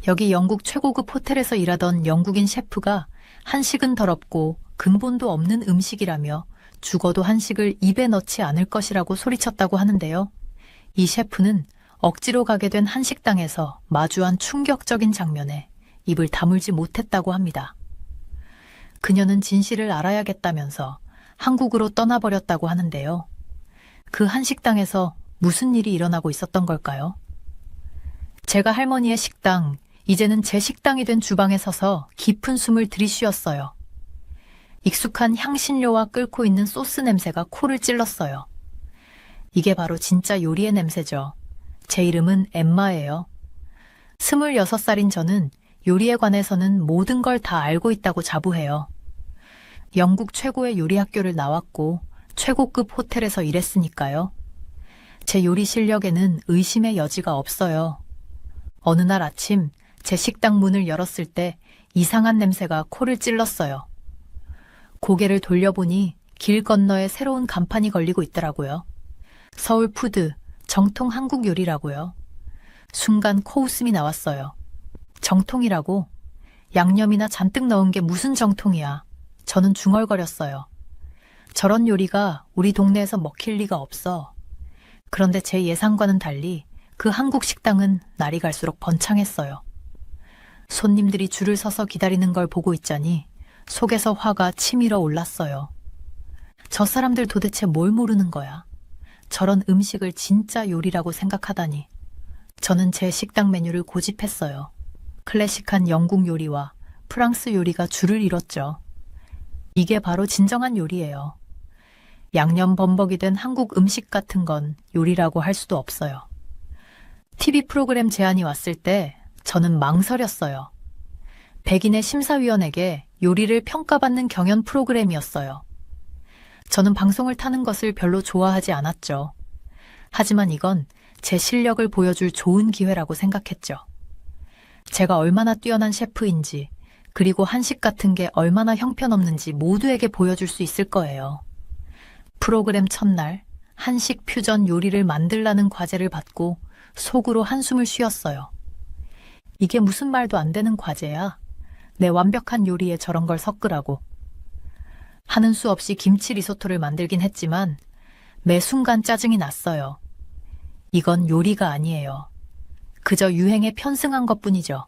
여기 영국 최고급 호텔에서 일하던 영국인 셰프가 한식은 더럽고 근본도 없는 음식이라며 죽어도 한식을 입에 넣지 않을 것이라고 소리쳤다고 하는데요. 이 셰프는 억지로 가게 된 한식당에서 마주한 충격적인 장면에 입을 다물지 못했다고 합니다. 그녀는 진실을 알아야겠다면서 한국으로 떠나버렸다고 하는데요. 그 한식당에서 무슨 일이 일어나고 있었던 걸까요? 제가 할머니의 식당, 이제는 제 식당이 된 주방에 서서 깊은 숨을 들이쉬었어요. 익숙한 향신료와 끓고 있는 소스 냄새가 코를 찔렀어요. 이게 바로 진짜 요리의 냄새죠. 제 이름은 엠마예요. 26살인 저는 요리에 관해서는 모든 걸 다 알고 있다고 자부해요. 영국 최고의 요리 학교를 나왔고 최고급 호텔에서 일했으니까요. 제 요리 실력에는 의심의 여지가 없어요. 어느 날 아침 제 식당 문을 열었을 때 이상한 냄새가 코를 찔렀어요. 고개를 돌려보니 길 건너에 새로운 간판이 걸리고 있더라고요. 서울푸드, 정통 한국 요리라고요. 순간 코웃음이 나왔어요. 정통이라고? 양념이나 잔뜩 넣은 게 무슨 정통이야. 저는 중얼거렸어요. 저런 요리가 우리 동네에서 먹힐 리가 없어. 그런데 제 예상과는 달리 그 한국 식당은 날이 갈수록 번창했어요. 손님들이 줄을 서서 기다리는 걸 보고 있자니 속에서 화가 치밀어 올랐어요. 저 사람들 도대체 뭘 모르는 거야? 저런 음식을 진짜 요리라고 생각하다니. 저는 제 식당 메뉴를 고집했어요. 클래식한 영국 요리와 프랑스 요리가 줄을 이뤘죠. 이게 바로 진정한 요리예요. 양념 범벅이 된 한국 음식 같은 건 요리라고 할 수도 없어요. TV 프로그램 제안이 왔을 때 저는 망설였어요. 백인의 심사위원에게 요리를 평가받는 경연 프로그램이었어요. 저는 방송을 타는 것을 별로 좋아하지 않았죠. 하지만 이건 제 실력을 보여줄 좋은 기회라고 생각했죠. 제가 얼마나 뛰어난 셰프인지, 그리고 한식 같은 게 얼마나 형편없는지 모두에게 보여줄 수 있을 거예요. 프로그램 첫날, 한식 퓨전 요리를 만들라는 과제를 받고 속으로 한숨을 쉬었어요. 이게 무슨 말도 안 되는 과제야. 내 완벽한 요리에 저런 걸 섞으라고. 하는 수 없이 김치 리소토를 만들긴 했지만 매 순간 짜증이 났어요. 이건 요리가 아니에요. 그저 유행에 편승한 것뿐이죠.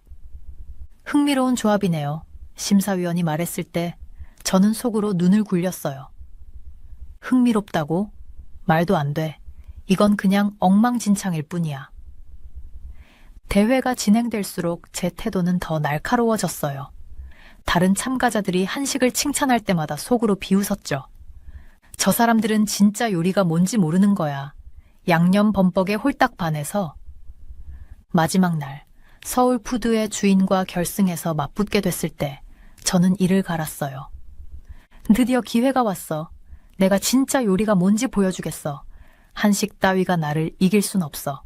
흥미로운 조합이네요. 심사위원이 말했을 때 저는 속으로 눈을 굴렸어요. 흥미롭다고? 말도 안 돼. 이건 그냥 엉망진창일 뿐이야. 대회가 진행될수록 제 태도는 더 날카로워졌어요. 다른 참가자들이 한식을 칭찬할 때마다 속으로 비웃었죠. 저 사람들은 진짜 요리가 뭔지 모르는 거야. 양념 범벅에 홀딱 반해서. 마지막 날, 서울푸드의 주인과 결승해서 맞붙게 됐을 때 저는 이를 갈았어요. 드디어 기회가 왔어. 내가 진짜 요리가 뭔지 보여주겠어. 한식 따위가 나를 이길 순 없어.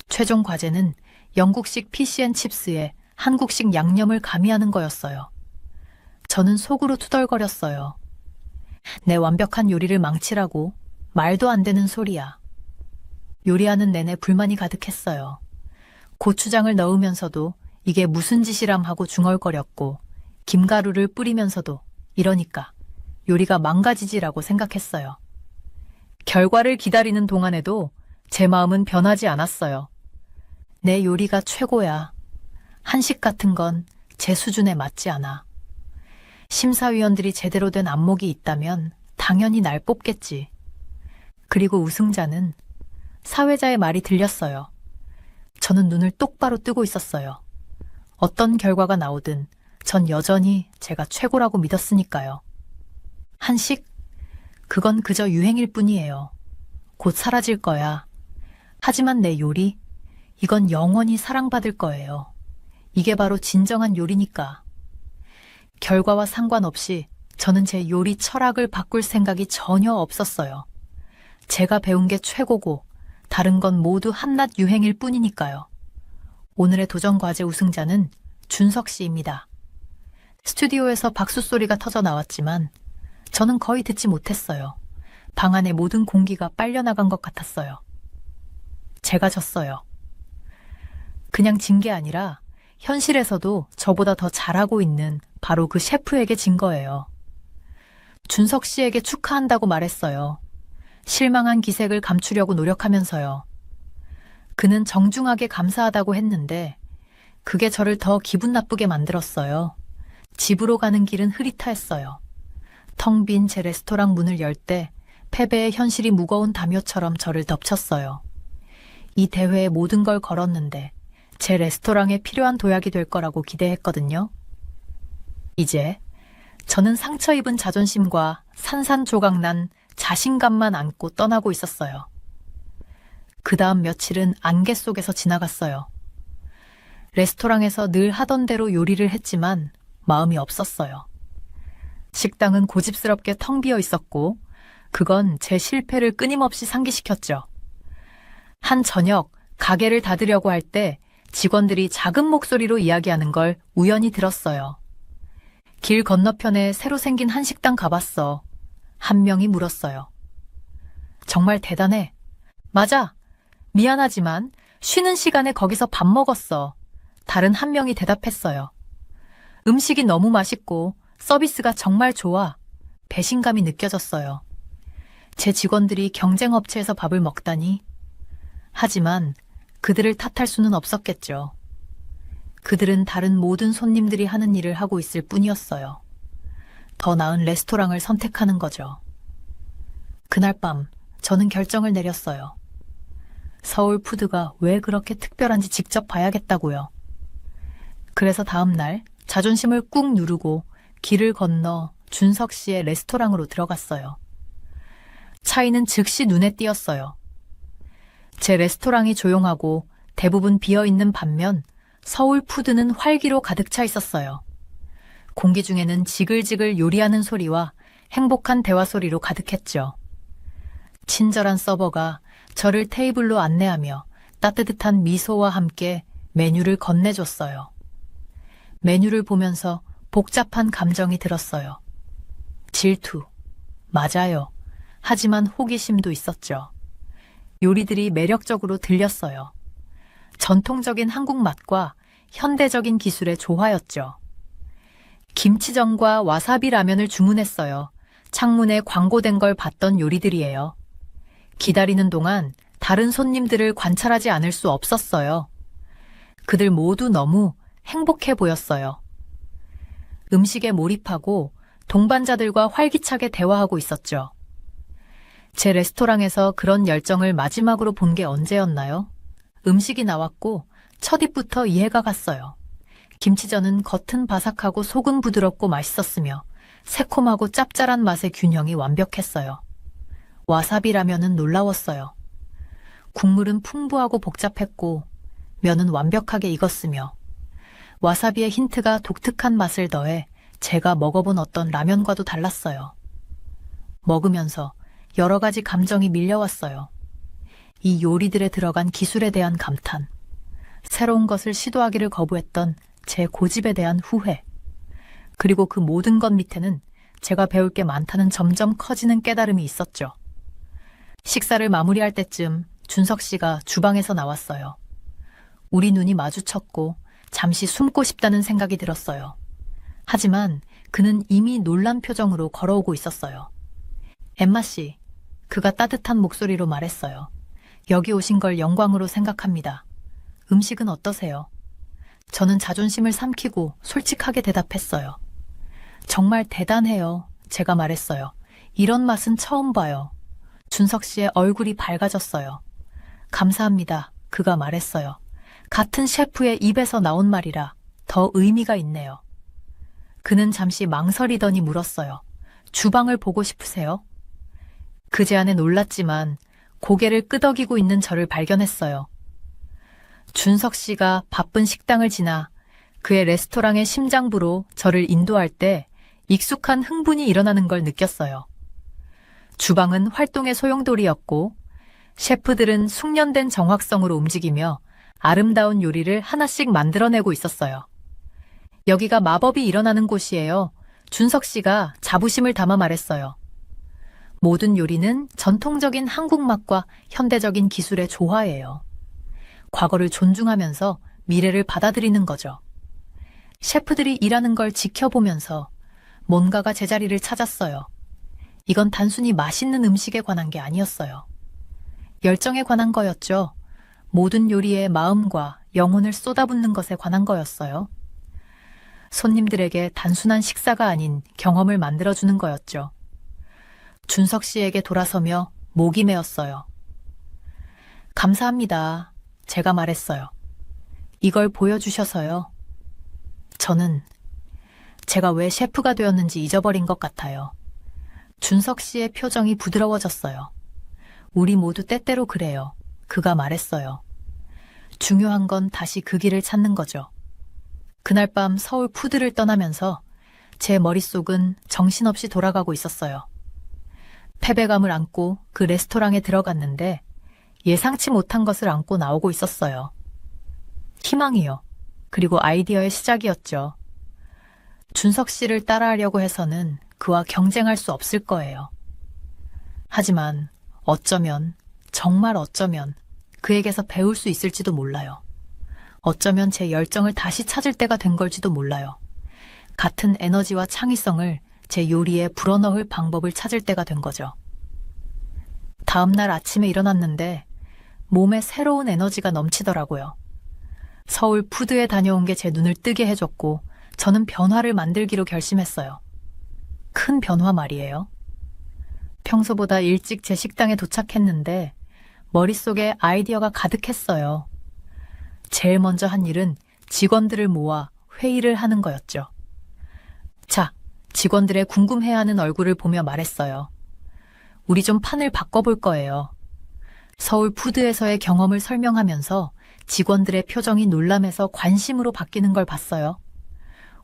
최종 과제는 영국식 피시앤칩스에 한국식 양념을 가미하는 거였어요. 저는 속으로 투덜거렸어요. 내 완벽한 요리를 망치라고? 말도 안 되는 소리야. 요리하는 내내 불만이 가득했어요. 고추장을 넣으면서도 이게 무슨 짓이람 하고 중얼거렸고, 김가루를 뿌리면서도 이러니까 요리가 망가지지라고 생각했어요. 결과를 기다리는 동안에도 제 마음은 변하지 않았어요. 내 요리가 최고야. 한식 같은 건 제 수준에 맞지 않아. 심사위원들이 제대로 된 안목이 있다면 당연히 날 뽑겠지. 그리고 우승자는 사회자의 말이 들렸어요. 저는 눈을 똑바로 뜨고 있었어요. 어떤 결과가 나오든 전 여전히 제가 최고라고 믿었으니까요. 한식? 그건 그저 유행일 뿐이에요. 곧 사라질 거야. 하지만 내 요리? 이건 영원히 사랑받을 거예요. 이게 바로 진정한 요리니까. 결과와 상관없이 저는 제 요리 철학을 바꿀 생각이 전혀 없었어요. 제가 배운 게 최고고 다른 건 모두 한낱 유행일 뿐이니까요. 오늘의 도전 과제 우승자는 준석 씨입니다. 스튜디오에서 박수 소리가 터져 나왔지만 저는 거의 듣지 못했어요. 방 안의 모든 공기가 빨려나간 것 같았어요. 제가 졌어요. 그냥 진 게 아니라 현실에서도 저보다 더 잘하고 있는 바로 그 셰프에게 진 거예요. 준석 씨에게 축하한다고 말했어요. 실망한 기색을 감추려고 노력하면서요. 그는 정중하게 감사하다고 했는데 그게 저를 더 기분 나쁘게 만들었어요. 집으로 가는 길은 흐릿했어요. 텅 빈 제 레스토랑 문을 열 때 패배의 현실이 무거운 담요처럼 저를 덮쳤어요. 이 대회에 모든 걸 걸었는데 제 레스토랑에 필요한 도약이 될 거라고 기대했거든요. 이제 저는 상처 입은 자존심과 산산조각난 자신감만 안고 떠나고 있었어요. 그 다음 며칠은 안개 속에서 지나갔어요. 레스토랑에서 늘 하던 대로 요리를 했지만 마음이 없었어요. 식당은 고집스럽게 텅 비어 있었고 그건 제 실패를 끊임없이 상기시켰죠. 한 저녁 가게를 닫으려고 할 때 직원들이 작은 목소리로 이야기하는 걸 우연히 들었어요. 길 건너편에 새로 생긴 한식당 가봤어. 한 명이 물었어요. 정말 대단해. 맞아. 미안하지만 쉬는 시간에 거기서 밥 먹었어. 다른 한 명이 대답했어요. 음식이 너무 맛있고 서비스가 정말 좋아. 배신감이 느껴졌어요. 제 직원들이 경쟁업체에서 밥을 먹다니. 하지만 그들을 탓할 수는 없었겠죠. 그들은 다른 모든 손님들이 하는 일을 하고 있을 뿐이었어요. 더 나은 레스토랑을 선택하는 거죠. 그날 밤 저는 결정을 내렸어요. 서울 푸드가 왜 그렇게 특별한지 직접 봐야겠다고요. 그래서 다음 날 자존심을 꾹 누르고 길을 건너 준석 씨의 레스토랑으로 들어갔어요. 차이는 즉시 눈에 띄었어요. 제 레스토랑이 조용하고 대부분 비어있는 반면 서울 푸드는 활기로 가득 차 있었어요. 공기 중에는 지글지글 요리하는 소리와 행복한 대화 소리로 가득했죠. 친절한 서버가 저를 테이블로 안내하며 따뜻한 미소와 함께 메뉴를 건네줬어요. 메뉴를 보면서 복잡한 감정이 들었어요. 질투. 맞아요. 하지만 호기심도 있었죠. 요리들이 매력적으로 들렸어요. 전통적인 한국 맛과 현대적인 기술의 조화였죠. 김치전과 와사비 라면을 주문했어요. 창문에 광고된 걸 봤던 요리들이에요. 기다리는 동안 다른 손님들을 관찰하지 않을 수 없었어요. 그들 모두 너무 행복해 보였어요. 음식에 몰입하고 동반자들과 활기차게 대화하고 있었죠. 제 레스토랑에서 그런 열정을 마지막으로 본 게 언제였나요? 음식이 나왔고 첫 입부터 이해가 갔어요. 김치전은 겉은 바삭하고 속은 부드럽고 맛있었으며 새콤하고 짭짤한 맛의 균형이 완벽했어요. 와사비 라면은 놀라웠어요. 국물은 풍부하고 복잡했고 면은 완벽하게 익었으며 와사비의 힌트가 독특한 맛을 더해 제가 먹어본 어떤 라면과도 달랐어요. 먹으면서 여러 가지 감정이 밀려왔어요. 이 요리들에 들어간 기술에 대한 감탄, 새로운 것을 시도하기를 거부했던 제 고집에 대한 후회, 그리고 그 모든 것 밑에는 제가 배울 게 많다는 점점 커지는 깨달음이 있었죠. 식사를 마무리할 때쯤 준석 씨가 주방에서 나왔어요. 우리 눈이 마주쳤고 잠시 숨고 싶다는 생각이 들었어요. 하지만 그는 이미 놀란 표정으로 걸어오고 있었어요. 엠마 씨, 그가 따뜻한 목소리로 말했어요. 여기 오신 걸 영광으로 생각합니다. 음식은 어떠세요? 저는 자존심을 삼키고 솔직하게 대답했어요. 정말 대단해요. 제가 말했어요. 이런 맛은 처음 봐요. 준석 씨의 얼굴이 밝아졌어요. 감사합니다. 그가 말했어요. 같은 셰프의 입에서 나온 말이라 더 의미가 있네요. 그는 잠시 망설이더니 물었어요. 주방을 보고 싶으세요? 그 제안에 놀랐지만 고개를 끄덕이고 있는 저를 발견했어요. 준석 씨가 바쁜 식당을 지나 그의 레스토랑의 심장부로 저를 인도할 때 익숙한 흥분이 일어나는 걸 느꼈어요. 주방은 활동의 소용돌이였고 셰프들은 숙련된 정확성으로 움직이며 아름다운 요리를 하나씩 만들어내고 있었어요. 여기가 마법이 일어나는 곳이에요. 준석 씨가 자부심을 담아 말했어요. 모든 요리는 전통적인 한국 맛과 현대적인 기술의 조화예요. 과거를 존중하면서 미래를 받아들이는 거죠. 셰프들이 일하는 걸 지켜보면서 뭔가가 제자리를 찾았어요. 이건 단순히 맛있는 음식에 관한 게 아니었어요. 열정에 관한 거였죠. 모든 요리에 마음과 영혼을 쏟아붓는 것에 관한 거였어요. 손님들에게 단순한 식사가 아닌 경험을 만들어주는 거였죠. 준석 씨에게 돌아서며 목이 메었어요. 감사합니다. 제가 말했어요. 이걸 보여주셔서요. 저는 제가 왜 셰프가 되었는지 잊어버린 것 같아요. 준석 씨의 표정이 부드러워졌어요. 우리 모두 때때로 그래요. 그가 말했어요. 중요한 건 다시 그 길을 찾는 거죠. 그날 밤 서울 푸드를 떠나면서 제 머릿속은 정신없이 돌아가고 있었어요. 패배감을 안고 그 레스토랑에 들어갔는데 예상치 못한 것을 안고 나오고 있었어요. 희망이요. 그리고 아이디어의 시작이었죠. 준석 씨를 따라하려고 해서는 그와 경쟁할 수 없을 거예요. 하지만 어쩌면, 정말 어쩌면 그에게서 배울 수 있을지도 몰라요. 어쩌면 제 열정을 다시 찾을 때가 된 걸지도 몰라요. 같은 에너지와 창의성을 제 요리에 불어넣을 방법을 찾을 때가 된 거죠. 다음 날 아침에 일어났는데 몸에 새로운 에너지가 넘치더라고요. 서울 푸드에 다녀온 게 제 눈을 뜨게 해줬고 저는 변화를 만들기로 결심했어요. 큰 변화 말이에요. 평소보다 일찍 제 식당에 도착했는데 머릿속에 아이디어가 가득했어요. 제일 먼저 한 일은 직원들을 모아 회의를 하는 거였죠. 자, 직원들의 궁금해하는 얼굴을 보며 말했어요. 우리 좀 판을 바꿔볼 거예요. 서울 푸드에서의 경험을 설명하면서 직원들의 표정이 놀람에서 관심으로 바뀌는 걸 봤어요.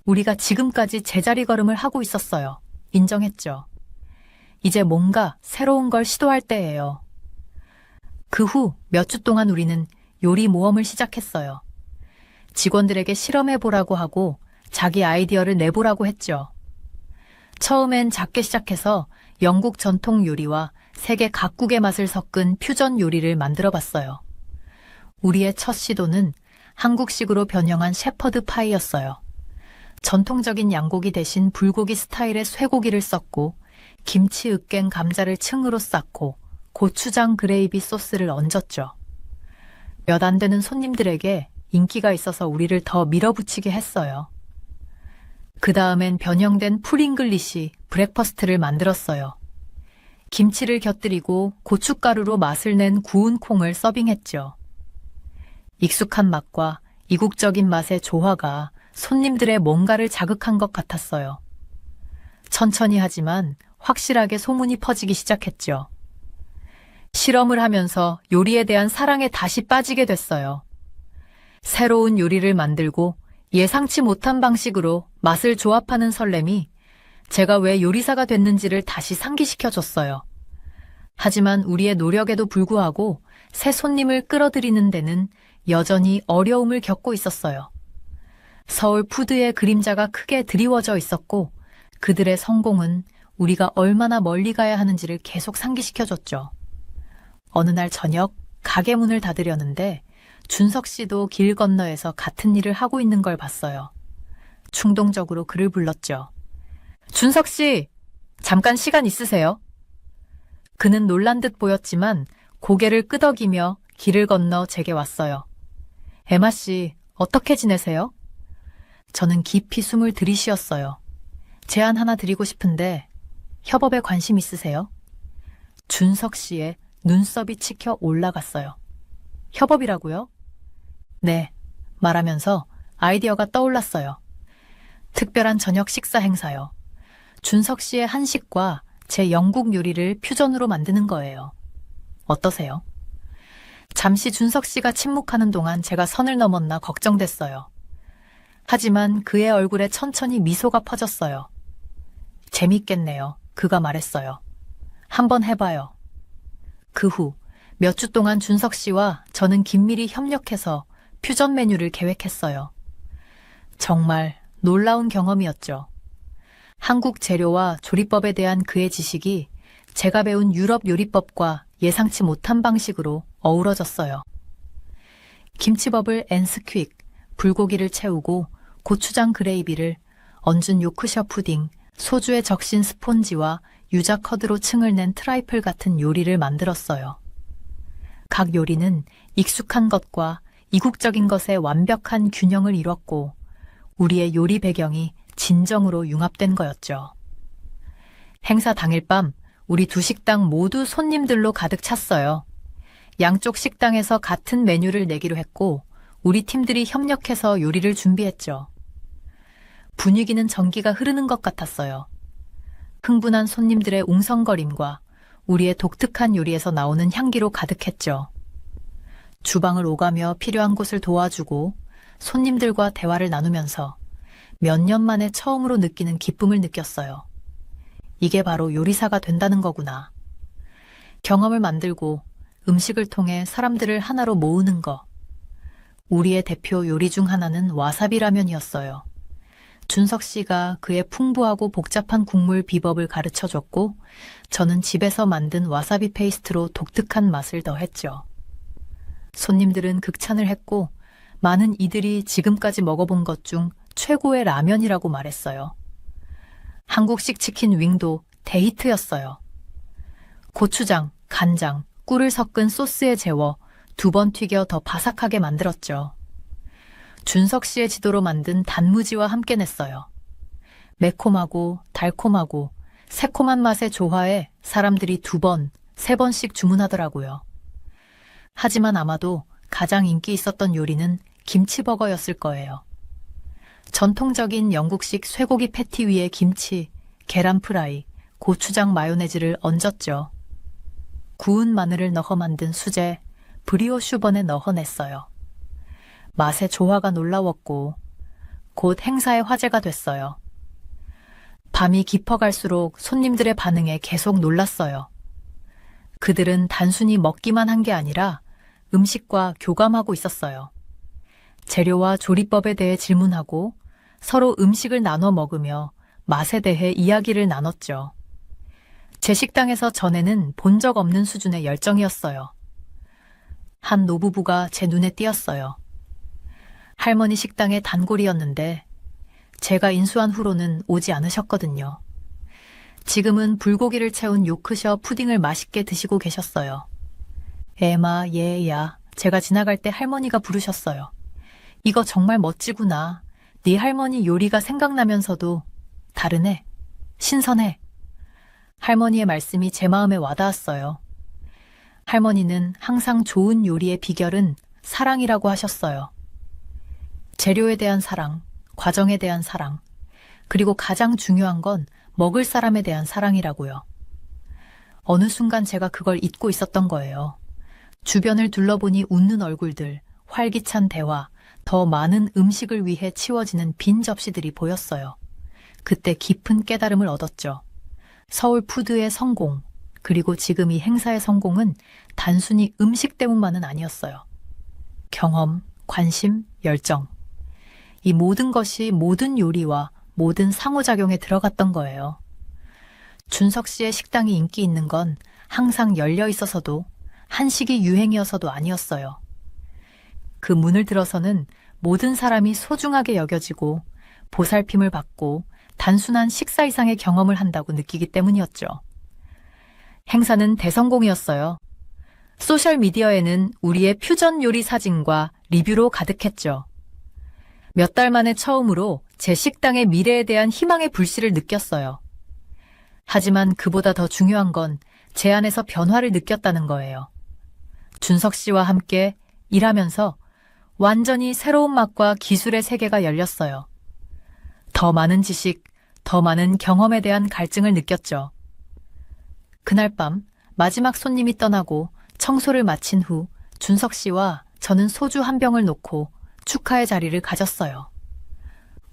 우리가 지금까지 제자리 걸음을 하고 있었어요. 인정했죠. 이제 뭔가 새로운 걸 시도할 때예요. 그 후 몇 주 동안 우리는 요리 모험을 시작했어요. 직원들에게 실험해보라고 하고 자기 아이디어를 내보라고 했죠. 처음엔 작게 시작해서 영국 전통 요리와 세계 각국의 맛을 섞은 퓨전 요리를 만들어 봤어요. 우리의 첫 시도는 한국식으로 변형한 shepherd 파이였어요. 전통적인 양고기 대신 불고기 스타일의 쇠고기를 썼고 김치 으깬 감자를 층으로 쌓고 고추장 그레이비 소스를 얹었죠. 몇 안 되는 손님들에게 인기가 있어서 우리를 더 밀어붙이게 했어요. 그 다음엔 변형된 풀잉글리시 브렉퍼스트를 만들었어요. 김치를 곁들이고 고춧가루로 맛을 낸 구운 콩을 서빙했죠. 익숙한 맛과 이국적인 맛의 조화가 손님들의 뭔가를 자극한 것 같았어요. 천천히 하지만 확실하게 소문이 퍼지기 시작했죠. 실험을 하면서 요리에 대한 사랑에 다시 빠지게 됐어요. 새로운 요리를 만들고 예상치 못한 방식으로 맛을 조합하는 설렘이 제가 왜 요리사가 됐는지를 다시 상기시켜줬어요. 하지만 우리의 노력에도 불구하고 새 손님을 끌어들이는 데는 여전히 어려움을 겪고 있었어요. 서울 푸드의 그림자가 크게 드리워져 있었고 그들의 성공은 우리가 얼마나 멀리 가야 하는지를 계속 상기시켜줬죠. 어느 날 저녁 가게 문을 닫으려는데 준석 씨도 길 건너에서 같은 일을 하고 있는 걸 봤어요. 충동적으로 그를 불렀죠. 준석 씨, 잠깐 시간 있으세요? 그는 놀란 듯 보였지만 고개를 끄덕이며 길을 건너 제게 왔어요. 에마 씨, 어떻게 지내세요? 저는 깊이 숨을 들이쉬었어요. 제안 하나 드리고 싶은데 협업에 관심 있으세요? 준석 씨의 눈썹이 치켜 올라갔어요. 협업이라고요? 네, 말하면서 아이디어가 떠올랐어요. 특별한 저녁 식사 행사요. 준석 씨의 한식과 제 영국 요리를 퓨전으로 만드는 거예요. 어떠세요? 잠시 준석 씨가 침묵하는 동안 제가 선을 넘었나 걱정됐어요. 하지만 그의 얼굴에 천천히 미소가 퍼졌어요. 재밌겠네요. 그가 말했어요. 한번 해봐요. 그 후 몇 주 동안 준석 씨와 저는 긴밀히 협력해서 퓨전 메뉴를 계획했어요. 정말 놀라운 경험이었죠. 한국 재료와 조리법에 대한 그의 지식이 제가 배운 유럽 요리법과 예상치 못한 방식으로 어우러졌어요. 김치버블 앤 스퀵, 불고기를 채우고 고추장 그레이비를 얹은 요크셔 푸딩, 소주에 적신 스폰지와 유자 커드로 층을 낸 트라이플 같은 요리를 만들었어요. 각 요리는 익숙한 것과 이국적인 것의 완벽한 균형을 이뤘고 우리의 요리 배경이 진정으로 융합된 거였죠. 행사 당일 밤 우리 두 식당 모두 손님들로 가득 찼어요. 양쪽 식당에서 같은 메뉴를 내기로 했고 우리 팀들이 협력해서 요리를 준비했죠. 분위기는 전기가 흐르는 것 같았어요. 흥분한 손님들의 웅성거림과 우리의 독특한 요리에서 나오는 향기로 가득했죠. 주방을 오가며 필요한 곳을 도와주고 손님들과 대화를 나누면서 몇 년 만에 처음으로 느끼는 기쁨을 느꼈어요. 이게 바로 요리사가 된다는 거구나. 경험을 만들고 음식을 통해 사람들을 하나로 모으는 거. 우리의 대표 요리 중 하나는 와사비 라면이었어요. 준석 씨가 그의 풍부하고 복잡한 국물 비법을 가르쳐줬고 저는 집에서 만든 와사비 페이스트로 독특한 맛을 더했죠. 손님들은 극찬을 했고 많은 이들이 지금까지 먹어본 것 중 최고의 라면이라고 말했어요. 한국식 치킨 윙도 데이트였어요. 고추장, 간장, 꿀을 섞은 소스에 재워 2번 튀겨 더 바삭하게 만들었죠. 준석 씨의 지도로 만든 단무지와 함께 냈어요. 매콤하고 달콤하고 새콤한 맛의 조화에 사람들이 2번, 3번씩 주문하더라고요. 하지만 아마도 가장 인기 있었던 요리는 김치버거였을 거예요. 전통적인 영국식 쇠고기 패티 위에 김치, 계란 프라이, 고추장 마요네즈를 얹었죠. 구운 마늘을 넣어 만든 수제, 브리오슈번에 넣어냈어요. 맛의 조화가 놀라웠고 곧 행사의 화제가 됐어요. 밤이 깊어갈수록 손님들의 반응에 계속 놀랐어요. 그들은 단순히 먹기만 한 게 아니라 음식과 교감하고 있었어요. 재료와 조리법에 대해 질문하고 서로 음식을 나눠 먹으며 맛에 대해 이야기를 나눴죠. 제 식당에서 전에는 본 적 없는 수준의 열정이었어요. 한 노부부가 제 눈에 띄었어요. 할머니 식당의 단골이었는데 제가 인수한 후로는 오지 않으셨거든요. 지금은 불고기를 채운 요크셔 푸딩을 맛있게 드시고 계셨어요. 에마, 얘야, 제가 지나갈 때 할머니가 부르셨어요. 이거 정말 멋지구나. 네 할머니 요리가 생각나면서도 다르네. 신선해. 할머니의 말씀이 제 마음에 와닿았어요. 할머니는 항상 좋은 요리의 비결은 사랑이라고 하셨어요. 재료에 대한 사랑, 과정에 대한 사랑, 그리고 가장 중요한 건 먹을 사람에 대한 사랑이라고요. 어느 순간 제가 그걸 잊고 있었던 거예요. 주변을 둘러보니 웃는 얼굴들, 활기찬 대화, 더 많은 음식을 위해 치워지는 빈 접시들이 보였어요. 그때 깊은 깨달음을 얻었죠. 서울 푸드의 성공, 그리고 지금 이 행사의 성공은 단순히 음식 때문만은 아니었어요. 경험, 관심, 열정. 이 모든 것이 모든 요리와 모든 상호작용에 들어갔던 거예요. 준석 씨의 식당이 인기 있는 건 항상 열려 있어서도 한식이 유행이어서도 아니었어요. 그 문을 들어서는 모든 사람이 소중하게 여겨지고 보살핌을 받고 단순한 식사 이상의 경험을 한다고 느끼기 때문이었죠. 행사는 대성공이었어요. 소셜미디어에는 우리의 퓨전 요리 사진과 리뷰로 가득했죠. 몇 달 만에 처음으로 제 식당의 미래에 대한 희망의 불씨를 느꼈어요. 하지만 그보다 더 중요한 건 제 안에서 변화를 느꼈다는 거예요. 준석 씨와 함께 일하면서 완전히 새로운 맛과 기술의 세계가 열렸어요. 더 많은 지식, 더 많은 경험에 대한 갈증을 느꼈죠. 그날 밤 마지막 손님이 떠나고 청소를 마친 후 준석 씨와 저는 소주 한 병을 놓고 축하의 자리를 가졌어요.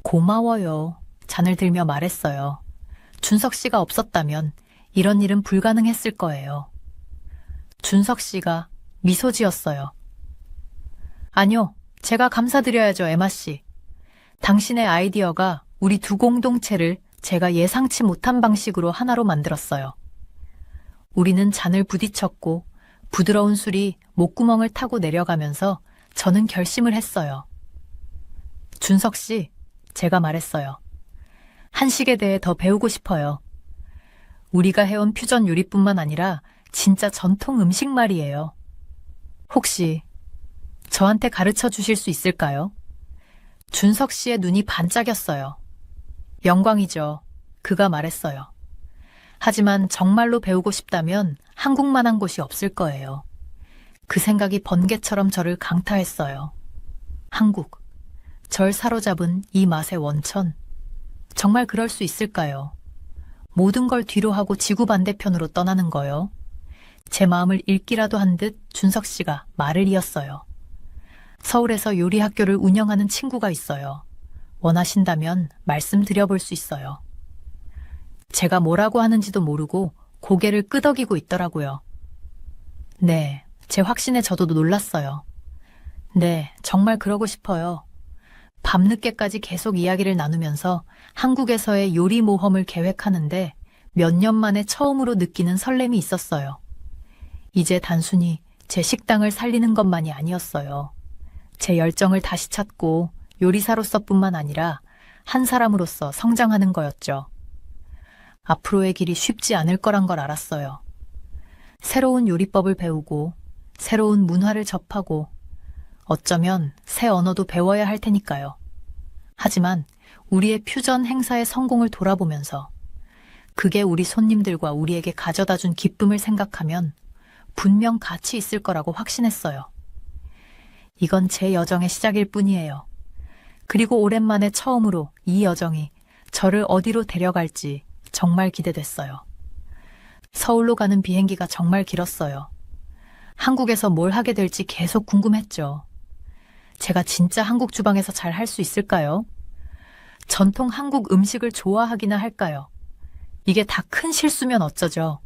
고마워요. 잔을 들며 말했어요. 준석 씨가 없었다면 이런 일은 불가능했을 거예요. 준석 씨가 미소 지었어요. 아니요, 제가 감사드려야죠, 에마 씨. 당신의 아이디어가 우리 두 공동체를 제가 예상치 못한 방식으로 하나로 만들었어요. 우리는 잔을 부딪혔고 부드러운 술이 목구멍을 타고 내려가면서 저는 결심을 했어요. 준석 씨, 제가 말했어요. 한식에 대해 더 배우고 싶어요. 우리가 해온 퓨전 요리뿐만 아니라 진짜 전통 음식 말이에요. 혹시 저한테 가르쳐 주실 수 있을까요? 준석 씨의 눈이 반짝였어요. 영광이죠. 그가 말했어요. 하지만 정말로 배우고 싶다면 한국만한 곳이 없을 거예요. 그 생각이 번개처럼 저를 강타했어요. 한국, 절 사로잡은 이 맛의 원천. 정말 그럴 수 있을까요? 모든 걸 뒤로 하고 지구 반대편으로 떠나는 거요. 제 마음을 읽기라도 한 듯 준석 씨가 말을 이었어요. 서울에서 요리 학교를 운영하는 친구가 있어요. 원하신다면 말씀드려볼 수 있어요. 제가 뭐라고 하는지도 모르고 고개를 끄덕이고 있더라고요. 네, 제 확신에 저도 놀랐어요. 네, 정말 그러고 싶어요. 밤늦게까지 계속 이야기를 나누면서 한국에서의 요리 모험을 계획하는데 몇 년 만에 처음으로 느끼는 설렘이 있었어요. 이제 단순히 제 식당을 살리는 것만이 아니었어요. 제 열정을 다시 찾고 요리사로서뿐만 아니라 한 사람으로서 성장하는 거였죠. 앞으로의 길이 쉽지 않을 거란 걸 알았어요. 새로운 요리법을 배우고 새로운 문화를 접하고 어쩌면 새 언어도 배워야 할 테니까요. 하지만 우리의 퓨전 행사의 성공을 돌아보면서 그게 우리 손님들과 우리에게 가져다 준 기쁨을 생각하면 분명 가치 있을 거라고 확신했어요. 이건 제 여정의 시작일 뿐이에요. 그리고 오랜만에 처음으로 이 여정이 저를 어디로 데려갈지 정말 기대됐어요. 서울로 가는 비행기가 정말 길었어요. 한국에서 뭘 하게 될지 계속 궁금했죠. 제가 진짜 한국 주방에서 잘 할 수 있을까요? 전통 한국 음식을 좋아하기나 할까요? 이게 다 큰 실수면 어쩌죠?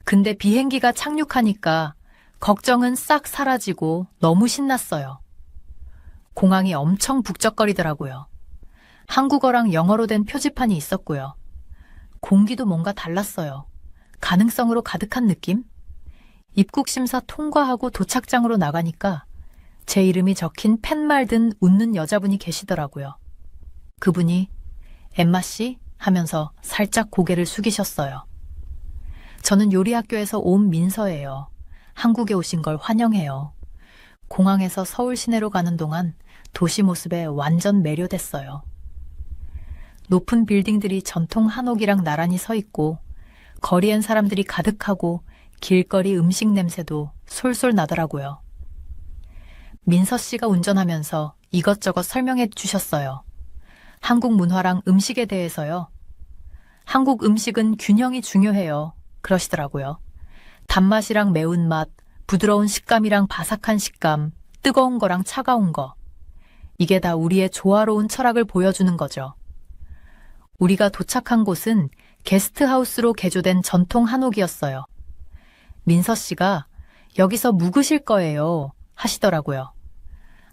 근데 비행기가 착륙하니까 걱정은 싹 사라지고 너무 신났어요. 공항이 엄청 북적거리더라고요. 한국어랑 영어로 된 표지판이 있었고요. 공기도 뭔가 달랐어요. 가능성으로 가득한 느낌? 입국 심사 통과하고 도착장으로 나가니까 제 이름이 적힌 팻말 든 웃는 여자분이 계시더라고요. 그분이 엠마 씨? 하면서 살짝 고개를 숙이셨어요. 저는 요리학교에서 온 민서예요. 한국에 오신 걸 환영해요. 공항에서 서울 시내로 가는 동안 도시 모습에 완전 매료됐어요. 높은 빌딩들이 전통 한옥이랑 나란히 서 있고 거리엔 사람들이 가득하고 길거리 음식 냄새도 솔솔 나더라고요. 민서 씨가 운전하면서 이것저것 설명해 주셨어요. 한국 문화랑 음식에 대해서요. 한국 음식은 균형이 중요해요. 그러시더라고요. 단맛이랑 매운맛, 부드러운 식감이랑 바삭한 식감, 뜨거운 거랑 차가운 거. 이게 다 우리의 조화로운 철학을 보여주는 거죠. 우리가 도착한 곳은 게스트하우스로 개조된 전통 한옥이었어요. 민서 씨가 여기서 묵으실 거예요 하시더라고요.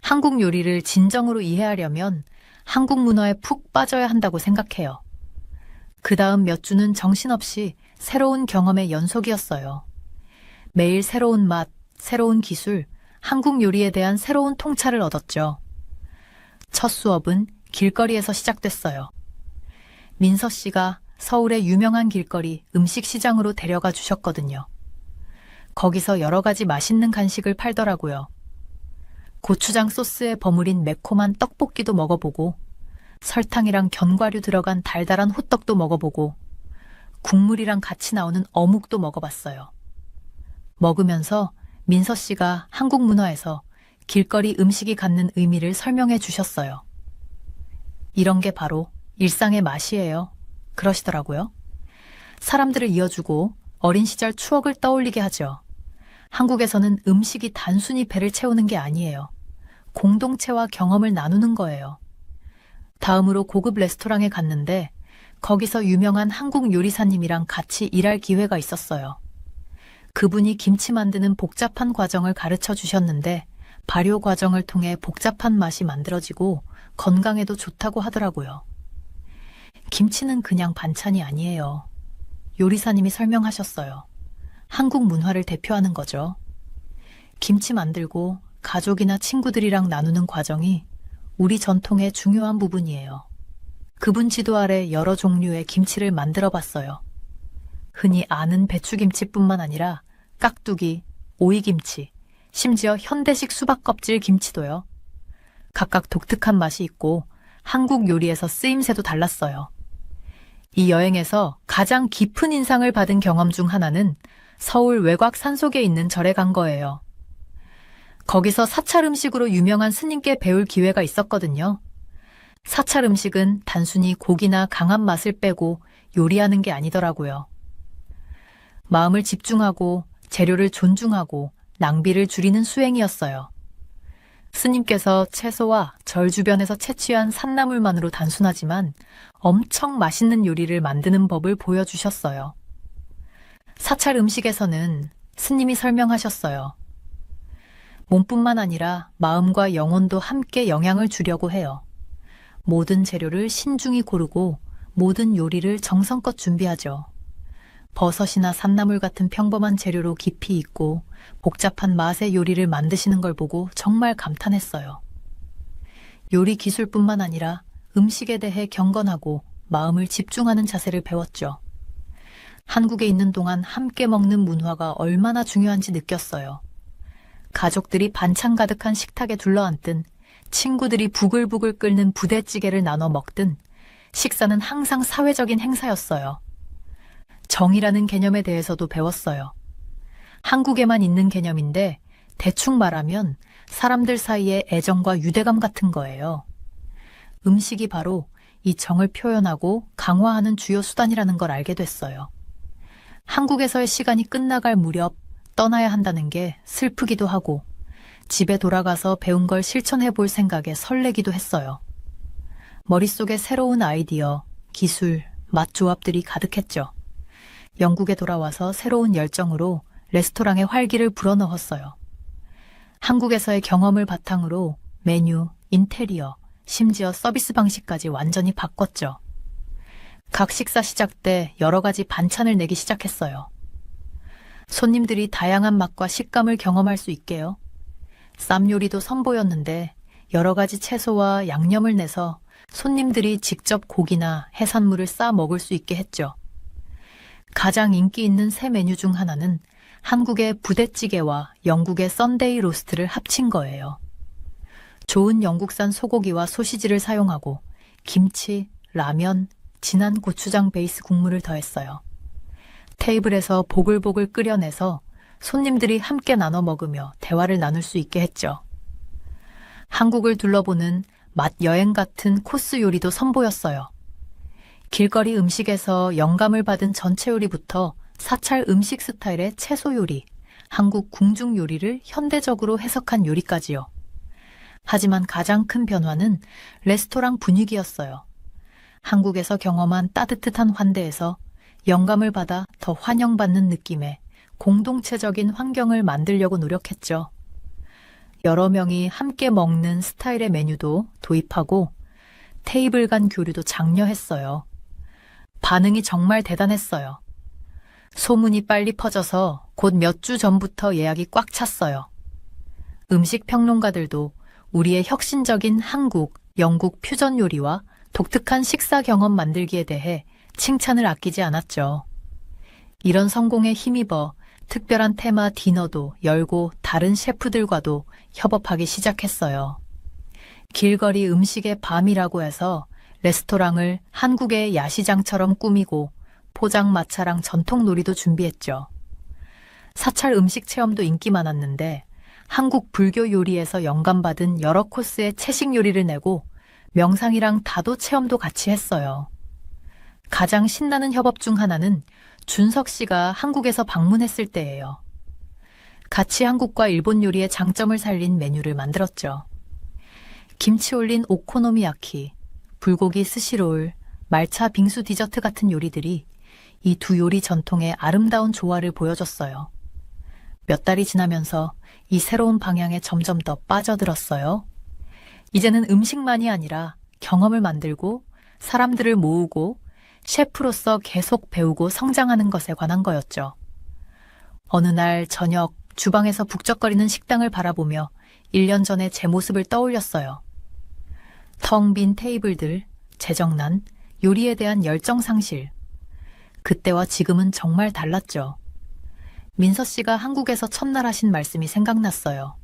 한국 요리를 진정으로 이해하려면 한국 문화에 푹 빠져야 한다고 생각해요. 그 다음 몇 주는 정신없이 새로운 경험의 연속이었어요. 매일 새로운 맛, 새로운 기술, 한국 요리에 대한 새로운 통찰을 얻었죠. 첫 수업은 길거리에서 시작됐어요. 민서 씨가 서울의 유명한 길거리 음식 시장으로 데려가 주셨거든요. 거기서 여러 가지 맛있는 간식을 팔더라고요. 고추장 소스에 버무린 매콤한 떡볶이도 먹어보고 설탕이랑 견과류 들어간 달달한 호떡도 먹어보고 국물이랑 같이 나오는 어묵도 먹어봤어요. 먹으면서 민서 씨가 한국 문화에서 길거리 음식이 갖는 의미를 설명해 주셨어요. 이런 게 바로 일상의 맛이에요. 그러시더라고요. 사람들을 이어주고 어린 시절 추억을 떠올리게 하죠. 한국에서는 음식이 단순히 배를 채우는 게 아니에요. 공동체와 경험을 나누는 거예요. 다음으로 고급 레스토랑에 갔는데 거기서 유명한 한국 요리사님이랑 같이 일할 기회가 있었어요. 그분이 김치 만드는 복잡한 과정을 가르쳐 주셨는데 발효 과정을 통해 복잡한 맛이 만들어지고 건강에도 좋다고 하더라고요. 김치는 그냥 반찬이 아니에요. 요리사님이 설명하셨어요. 한국 문화를 대표하는 거죠. 김치 만들고 가족이나 친구들이랑 나누는 과정이 우리 전통의 중요한 부분이에요. 그분 지도 아래 여러 종류의 김치를 만들어 봤어요. 흔히 아는 배추김치뿐만 아니라 깍두기, 오이김치, 심지어 현대식 수박 껍질 김치도요. 각각 독특한 맛이 있고 한국 요리에서 쓰임새도 달랐어요. 이 여행에서 가장 깊은 인상을 받은 경험 중 하나는 서울 외곽 산속에 있는 절에 간 거예요. 거기서 사찰 음식으로 유명한 스님께 배울 기회가 있었거든요. 사찰 음식은 단순히 고기나 강한 맛을 빼고 요리하는 게 아니더라고요. 마음을 집중하고 재료를 존중하고 낭비를 줄이는 수행이었어요. 스님께서 채소와 절 주변에서 채취한 산나물만으로 단순하지만 엄청 맛있는 요리를 만드는 법을 보여주셨어요. 사찰 음식에서는 스님이 설명하셨어요. 몸뿐만 아니라 마음과 영혼도 함께 영향을 주려고 해요. 모든 재료를 신중히 고르고 모든 요리를 정성껏 준비하죠. 버섯이나 산나물 같은 평범한 재료로 깊이 있고 복잡한 맛의 요리를 만드시는 걸 보고 정말 감탄했어요. 요리 기술뿐만 아니라 음식에 대해 경건하고 마음을 집중하는 자세를 배웠죠. 한국에 있는 동안 함께 먹는 문화가 얼마나 중요한지 느꼈어요. 가족들이 반찬 가득한 식탁에 둘러앉든 친구들이 부글부글 끓는 부대찌개를 나눠 먹든 식사는 항상 사회적인 행사였어요. 정이라는 개념에 대해서도 배웠어요. 한국에만 있는 개념인데 대충 말하면 사람들 사이의 애정과 유대감 같은 거예요. 음식이 바로 이 정을 표현하고 강화하는 주요 수단이라는 걸 알게 됐어요. 한국에서의 시간이 끝나갈 무렵 떠나야 한다는 게 슬프기도 하고 집에 돌아가서 배운 걸 실천해 볼 생각에 설레기도 했어요. 머릿속에 새로운 아이디어, 기술, 맛 조합들이 가득했죠. 영국에 돌아와서 새로운 열정으로 레스토랑에 활기를 불어넣었어요. 한국에서의 경험을 바탕으로 메뉴, 인테리어, 심지어 서비스 방식까지 완전히 바꿨죠. 각 식사 시작 때 여러 가지 반찬을 내기 시작했어요. 손님들이 다양한 맛과 식감을 경험할 수 있게요. 쌈 요리도 선보였는데 여러 가지 채소와 양념을 내서 손님들이 직접 고기나 해산물을 싸 먹을 수 있게 했죠. 가장 인기 있는 새 메뉴 중 하나는 한국의 부대찌개와 영국의 썬데이 로스트를 합친 거예요. 좋은 영국산 소고기와 소시지를 사용하고 김치, 라면, 진한 고추장 베이스 국물을 더했어요. 테이블에서 보글보글 끓여내서 손님들이 함께 나눠 먹으며 대화를 나눌 수 있게 했죠. 한국을 둘러보는 맛 여행 같은 코스 요리도 선보였어요. 길거리 음식에서 영감을 받은 전체 요리부터 사찰 음식 스타일의 채소 요리, 한국 궁중 요리를 현대적으로 해석한 요리까지요. 하지만 가장 큰 변화는 레스토랑 분위기였어요. 한국에서 경험한 따뜻한 환대에서 영감을 받아 더 환영받는 느낌의 공동체적인 환경을 만들려고 노력했죠. 여러 명이 함께 먹는 스타일의 메뉴도 도입하고 테이블 간 교류도 장려했어요. 반응이 정말 대단했어요. 소문이 빨리 퍼져서 곧 몇 주 전부터 예약이 꽉 찼어요. 음식 평론가들도 우리의 혁신적인 한국, 영국 퓨전 요리와 독특한 식사 경험 만들기에 대해 칭찬을 아끼지 않았죠. 이런 성공에 힘입어 특별한 테마 디너도 열고 다른 셰프들과도 협업하기 시작했어요. 길거리 음식의 밤이라고 해서 레스토랑을 한국의 야시장처럼 꾸미고 포장마차랑 전통놀이도 준비했죠. 사찰 음식 체험도 인기 많았는데 한국 불교 요리에서 영감받은 여러 코스의 채식 요리를 내고 명상이랑 다도 체험도 같이 했어요. 가장 신나는 협업 중 하나는 준석 씨가 한국에서 방문했을 때예요. 같이 한국과 일본 요리의 장점을 살린 메뉴를 만들었죠. 김치 올린 오코노미야키, 불고기 스시롤, 말차 빙수 디저트 같은 요리들이 이 두 요리 전통의 아름다운 조화를 보여줬어요. 몇 달이 지나면서 이 새로운 방향에 점점 더 빠져들었어요. 이제는 음식만이 아니라 경험을 만들고 사람들을 모으고 셰프로서 계속 배우고 성장하는 것에 관한 거였죠. 어느 날 저녁 주방에서 북적거리는 식당을 바라보며 1년 전에 제 모습을 떠올렸어요. 텅 빈 테이블들, 재정난, 요리에 대한 열정 상실. 그때와 지금은 정말 달랐죠. 민서 씨가 한국에서 첫날 하신 말씀이 생각났어요.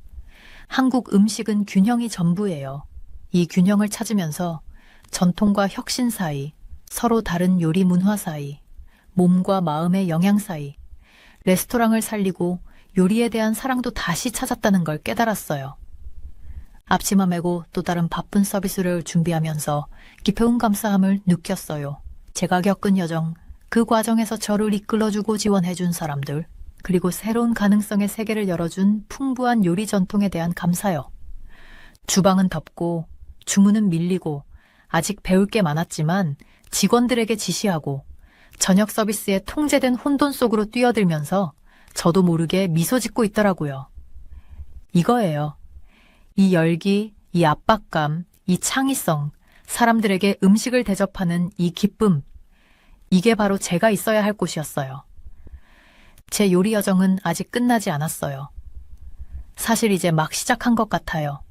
한국 음식은 균형이 전부예요. 이 균형을 찾으면서 전통과 혁신 사이, 서로 다른 요리 문화 사이, 몸과 마음의 영양 사이, 레스토랑을 살리고 요리에 대한 사랑도 다시 찾았다는 걸 깨달았어요. 앞치마 메고 또 다른 바쁜 서비스를 준비하면서 깊은 감사함을 느꼈어요. 제가 겪은 여정, 그 과정에서 저를 이끌어주고 지원해준 사람들, 그리고 새로운 가능성의 세계를 열어준 풍부한 요리 전통에 대한 감사요. 주방은 덥고 주문은 밀리고 아직 배울 게 많았지만 직원들에게 지시하고 저녁 서비스에 통제된 혼돈 속으로 뛰어들면서 저도 모르게 미소 짓고 있더라고요. 이거예요. 이 열기, 이 압박감, 이 창의성, 사람들에게 음식을 대접하는 이 기쁨, 이게 바로 제가 있어야 할 곳이었어요. 제 요리 여정은 아직 끝나지 않았어요. 사실 이제 막 시작한 것 같아요.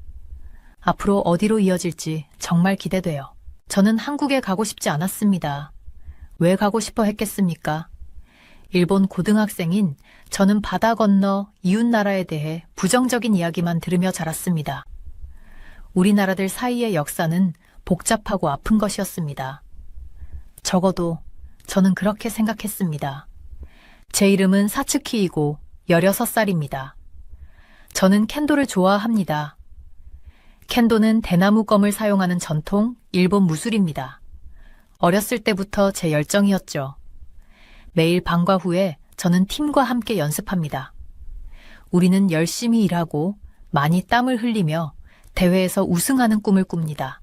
앞으로 어디로 이어질지 정말 기대돼요. 저는 한국에 가고 싶지 않았습니다. 왜 가고 싶어 했겠습니까? 일본 고등학생인 저는 바다 건너 이웃나라에 대해 부정적인 이야기만 들으며 자랐습니다. 우리나라들 사이의 역사는 복잡하고 아픈 것이었습니다. 적어도 저는 그렇게 생각했습니다. 제 이름은 사츠키이고 16살입니다. 저는 켄도를 좋아합니다. 켄도는 대나무 껌을 사용하는 전통 일본 무술입니다. 어렸을 때부터 제 열정이었죠. 매일 방과 후에 저는 팀과 함께 연습합니다. 우리는 열심히 일하고 많이 땀을 흘리며 대회에서 우승하는 꿈을 꿉니다.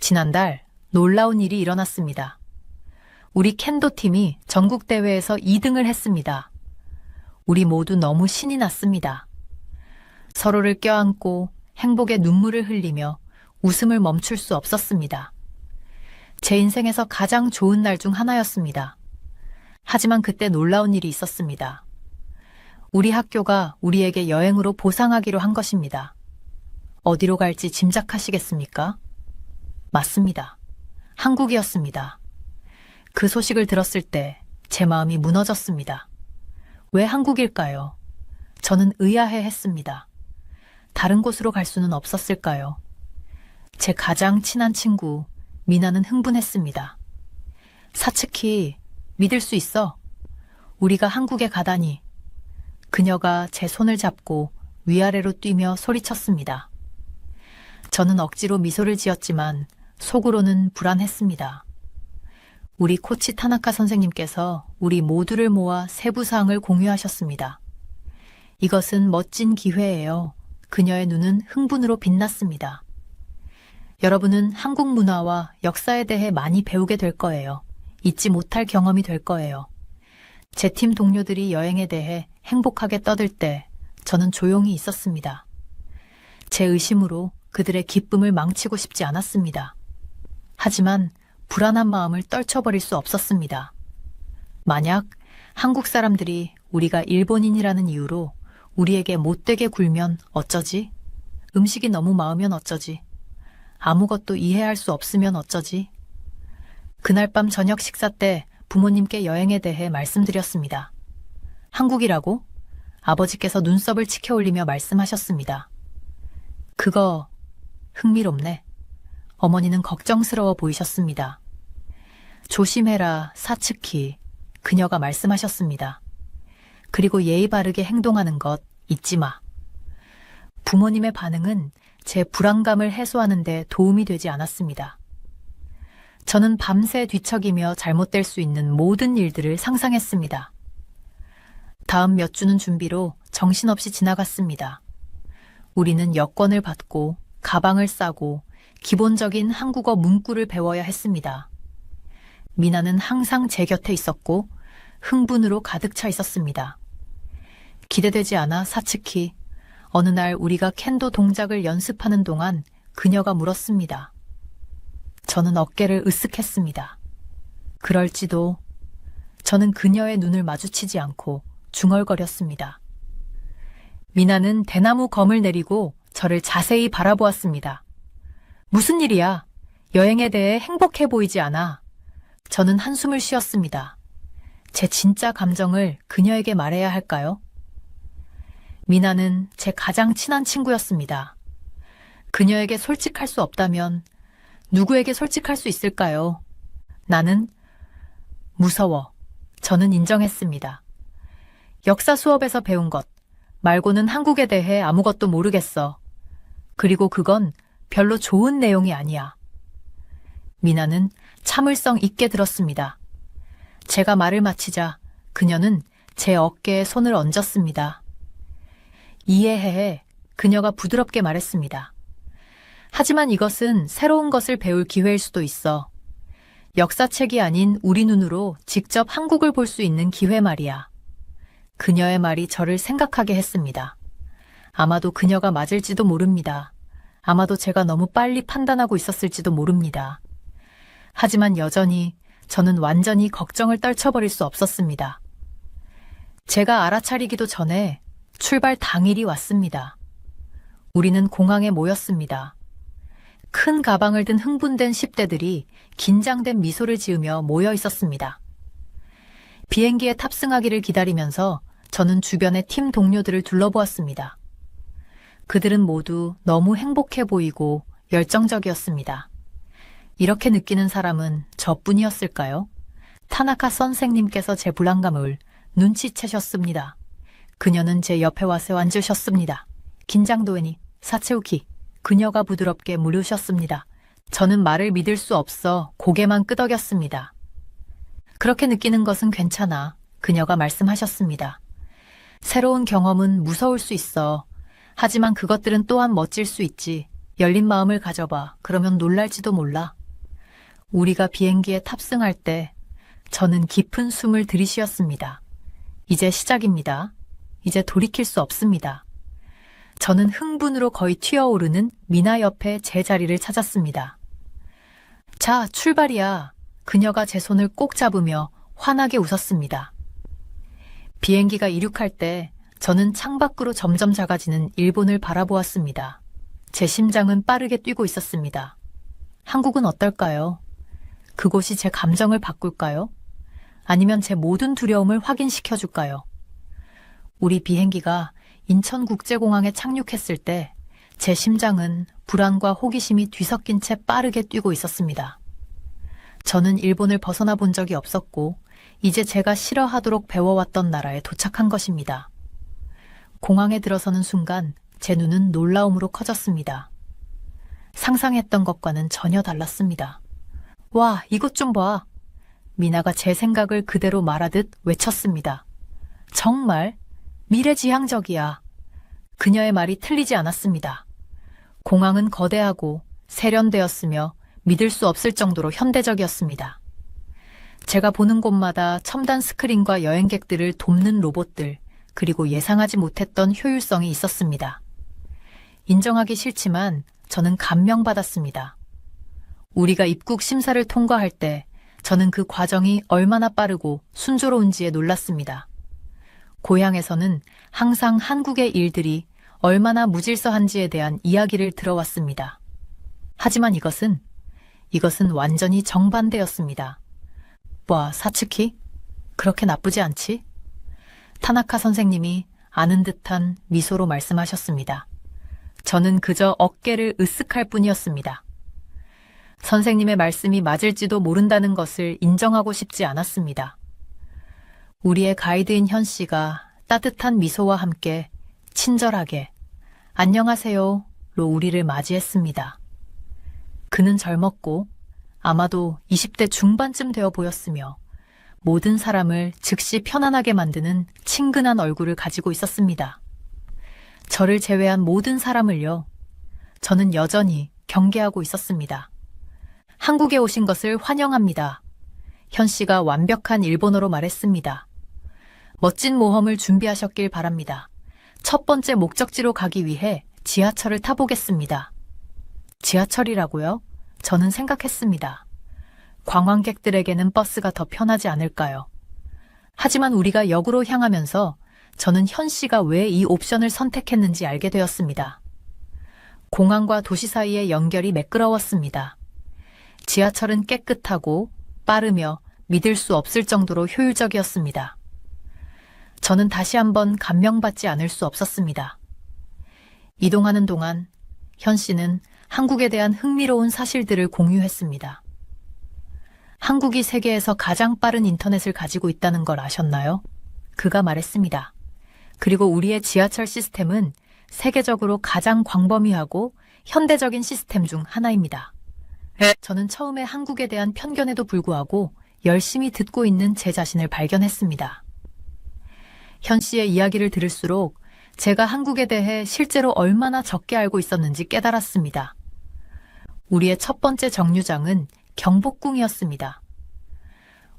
지난달 놀라운 일이 일어났습니다. 우리 켄도 팀이 전국 대회에서 2등을 했습니다. 우리 모두 너무 신이 났습니다. 서로를 껴안고 행복의 눈물을 흘리며 웃음을 멈출 수 없었습니다. 제 인생에서 가장 좋은 날 중 하나였습니다. 하지만 그때 놀라운 일이 있었습니다. 우리 학교가 우리에게 여행으로 보상하기로 한 것입니다. 어디로 갈지 짐작하시겠습니까? 맞습니다. 한국이었습니다. 그 소식을 들었을 때 제 마음이 무너졌습니다. 왜 한국일까요? 저는 의아해했습니다. 다른 곳으로 갈 수는 없었을까요? 제 가장 친한 친구 미나는 흥분했습니다. 사츠키, 믿을 수 있어. 우리가 한국에 가다니. 그녀가 제 손을 잡고 위아래로 뛰며 소리쳤습니다. 저는 억지로 미소를 지었지만 속으로는 불안했습니다. 우리 코치 타나카 선생님께서 우리 모두를 모아 세부사항을 공유하셨습니다. 이것은 멋진 기회예요. 그녀의 눈은 흥분으로 빛났습니다. 여러분은 한국 문화와 역사에 대해 많이 배우게 될 거예요. 잊지 못할 경험이 될 거예요. 제 팀 동료들이 여행에 대해 행복하게 떠들 때 저는 조용히 있었습니다. 제 의심으로 그들의 기쁨을 망치고 싶지 않았습니다. 하지만 불안한 마음을 떨쳐버릴 수 없었습니다. 만약 한국 사람들이 우리가 일본인이라는 이유로 우리에게 못되게 굴면 어쩌지? 음식이 너무 마으면 어쩌지? 아무것도 이해할 수 없으면 어쩌지? 그날 밤 저녁 식사 때 부모님께 여행에 대해 말씀드렸습니다. 한국이라고? 아버지께서 눈썹을 치켜 올리며 말씀하셨습니다. 그거 흥미롭네. 어머니는 걱정스러워 보이셨습니다. 조심해라, 사츠키. 그녀가 말씀하셨습니다. 그리고 예의 바르게 행동하는 것 잊지 마. 부모님의 반응은 제 불안감을 해소하는 데 도움이 되지 않았습니다. 저는 밤새 뒤척이며 잘못될 수 있는 모든 일들을 상상했습니다. 다음 몇 주는 준비로 정신없이 지나갔습니다. 우리는 여권을 받고 가방을 싸고 기본적인 한국어 문구를 배워야 했습니다. 미나는 항상 제 곁에 있었고 흥분으로 가득 차 있었습니다. 기대되지 않아 사츠키. 어느 날 우리가 켄도 동작을 연습하는 동안 그녀가 물었습니다. 저는 어깨를 으쓱했습니다. 그럴지도. 저는 그녀의 눈을 마주치지 않고 중얼거렸습니다. 미나는 대나무 검을 내리고 저를 자세히 바라보았습니다. 무슨 일이야? 여행에 대해 행복해 보이지 않아. 저는 한숨을 쉬었습니다. 제 진짜 감정을 그녀에게 말해야 할까요? 미나는 제 가장 친한 친구였습니다. 그녀에게 솔직할 수 없다면 누구에게 솔직할 수 있을까요? 나는 무서워. 저는 인정했습니다. 역사 수업에서 배운 것 말고는 한국에 대해 아무것도 모르겠어. 그리고 그건 별로 좋은 내용이 아니야. 미나는 참을성 있게 들었습니다. 제가 말을 마치자 그녀는 제 어깨에 손을 얹었습니다. 이해해. 그녀가 부드럽게 말했습니다. 하지만 이것은 새로운 것을 배울 기회일 수도 있어. 역사책이 아닌 우리 눈으로 직접 한국을 볼 수 있는 기회 말이야. 그녀의 말이 저를 생각하게 했습니다. 아마도 그녀가 맞을지도 모릅니다. 아마도 제가 너무 빨리 판단하고 있었을지도 모릅니다. 하지만 여전히 저는 완전히 걱정을 떨쳐버릴 수 없었습니다. 제가 알아차리기도 전에 출발 당일이 왔습니다. 우리는 공항에 모였습니다. 큰 가방을 든 흥분된 10대들이 긴장된 미소를 지으며 모여 있었습니다. 비행기에 탑승하기를 기다리면서 저는 주변의 팀 동료들을 둘러보았습니다. 그들은 모두 너무 행복해 보이고 열정적이었습니다. 이렇게 느끼는 사람은 저뿐이었을까요? 타나카 선생님께서 제 불안감을 눈치채셨습니다. 그녀는 제 옆에 와서 앉으셨습니다. 긴장도에니 사채우키. 그녀가 부드럽게 물으셨습니다. 저는 말을 믿을 수 없어 고개만 끄덕였습니다. 그렇게 느끼는 것은 괜찮아. 그녀가 말씀하셨습니다. 새로운 경험은 무서울 수 있어. 하지만 그것들은 또한 멋질 수 있지. 열린 마음을 가져봐. 그러면 놀랄지도 몰라. 우리가 비행기에 탑승할 때 저는 깊은 숨을 들이쉬었습니다. 이제 시작입니다. 이제 돌이킬 수 없습니다. 저는 흥분으로 거의 튀어오르는 미나 옆에 제 자리를 찾았습니다. 자, 출발이야. 그녀가 제 손을 꼭 잡으며 환하게 웃었습니다. 비행기가 이륙할 때 저는 창밖으로 점점 작아지는 일본을 바라보았습니다. 제 심장은 빠르게 뛰고 있었습니다. 한국은 어떨까요? 그곳이 제 감정을 바꿀까요? 아니면 제 모든 두려움을 확인시켜줄까요? 우리 비행기가 인천국제공항에 착륙했을 때 제 심장은 불안과 호기심이 뒤섞인 채 빠르게 뛰고 있었습니다. 저는 일본을 벗어나 본 적이 없었고 이제 제가 싫어하도록 배워왔던 나라에 도착한 것입니다. 공항에 들어서는 순간 제 눈은 놀라움으로 커졌습니다. 상상했던 것과는 전혀 달랐습니다. 와, 이것 좀 봐. 미나가 제 생각을 그대로 말하듯 외쳤습니다. 정말 미래지향적이야. 그녀의 말이 틀리지 않았습니다. 공항은 거대하고 세련되었으며 믿을 수 없을 정도로 현대적이었습니다. 제가 보는 곳마다 첨단 스크린과 여행객들을 돕는 로봇들, 그리고 예상하지 못했던 효율성이 있었습니다. 인정하기 싫지만 저는 감명받았습니다. 우리가 입국 심사를 통과할 때 저는 그 과정이 얼마나 빠르고 순조로운지에 놀랐습니다. 고향에서는 항상 한국의 일들이 얼마나 무질서한지에 대한 이야기를 들어왔습니다. 하지만 이것은 완전히 정반대였습니다. 와, 사츠키? 그렇게 나쁘지 않지? 타나카 선생님이 아는 듯한 미소로 말씀하셨습니다. 저는 그저 어깨를 으쓱할 뿐이었습니다. 선생님의 말씀이 맞을지도 모른다는 것을 인정하고 싶지 않았습니다. 우리의 가이드인 현 씨가 따뜻한 미소와 함께 친절하게 안녕하세요로 우리를 맞이했습니다. 그는 젊었고 아마도 20대 중반쯤 되어 보였으며 모든 사람을 즉시 편안하게 만드는 친근한 얼굴을 가지고 있었습니다. 저를 제외한 모든 사람을요. 저는 여전히 경계하고 있었습니다. 한국에 오신 것을 환영합니다. 현 씨가 완벽한 일본어로 말했습니다. 멋진 모험을 준비하셨길 바랍니다. 첫 번째 목적지로 가기 위해 지하철을 타보겠습니다. 지하철이라고요? 저는 생각했습니다. 관광객들에게는 버스가 더 편하지 않을까요? 하지만 우리가 역으로 향하면서 저는 현 씨가 왜 이 옵션을 선택했는지 알게 되었습니다. 공항과 도시 사이의 연결이 매끄러웠습니다. 지하철은 깨끗하고 빠르며 믿을 수 없을 정도로 효율적이었습니다. 저는 다시 한번 감명받지 않을 수 없었습니다. 이동하는 동안 현 씨는 한국에 대한 흥미로운 사실들을 공유했습니다. 한국이 세계에서 가장 빠른 인터넷을 가지고 있다는 걸 아셨나요? 그가 말했습니다. 그리고 우리의 지하철 시스템은 세계적으로 가장 광범위하고 현대적인 시스템 중 하나입니다. 저는 처음에 한국에 대한 편견에도 불구하고 열심히 듣고 있는 제 자신을 발견했습니다. 현 씨의 이야기를 들을수록 제가 한국에 대해 실제로 얼마나 적게 알고 있었는지 깨달았습니다. 우리의 첫 번째 정류장은 경복궁이었습니다.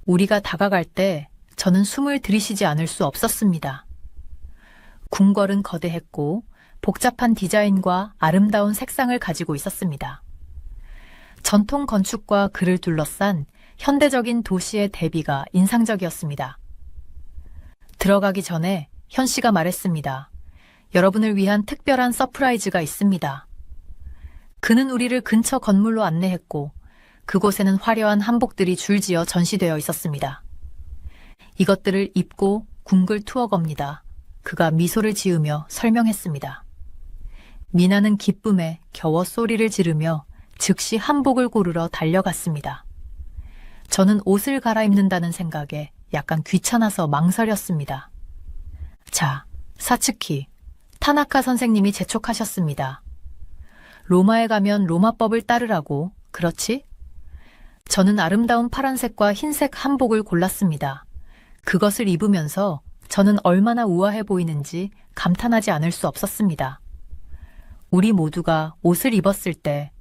우리가 다가갈 때 저는 숨을 들이쉬지 않을 수 없었습니다. 궁궐은 거대했고 복잡한 디자인과 아름다운 색상을 가지고 있었습니다. 전통 건축과 그를 둘러싼 현대적인 도시의 대비가 인상적이었습니다. 들어가기 전에 현 씨가 말했습니다. 여러분을 위한 특별한 서프라이즈가 있습니다. 그는 우리를 근처 건물로 안내했고 그곳에는 화려한 한복들이 줄지어 전시되어 있었습니다. 이것들을 입고 궁궐 투어 겁니다. 그가 미소를 지으며 설명했습니다. 미나는 기쁨에 겨워 소리를 지르며 즉시 한복을 고르러 달려갔습니다. 저는 옷을 갈아입는다는 생각에 약간 귀찮아서 망설였습니다. 자, 사츠키, 타나카 선생님이 재촉하셨습니다. 로마에 가면 로마법을 따르라고, 그렇지? 저는 아름다운 파란색과 흰색 한복을 골랐습니다. 그것을 입으면서 저는 얼마나 우아해 보이는지 감탄하지 않을 수 없었습니다. 우리 모두가 옷을 입었을 때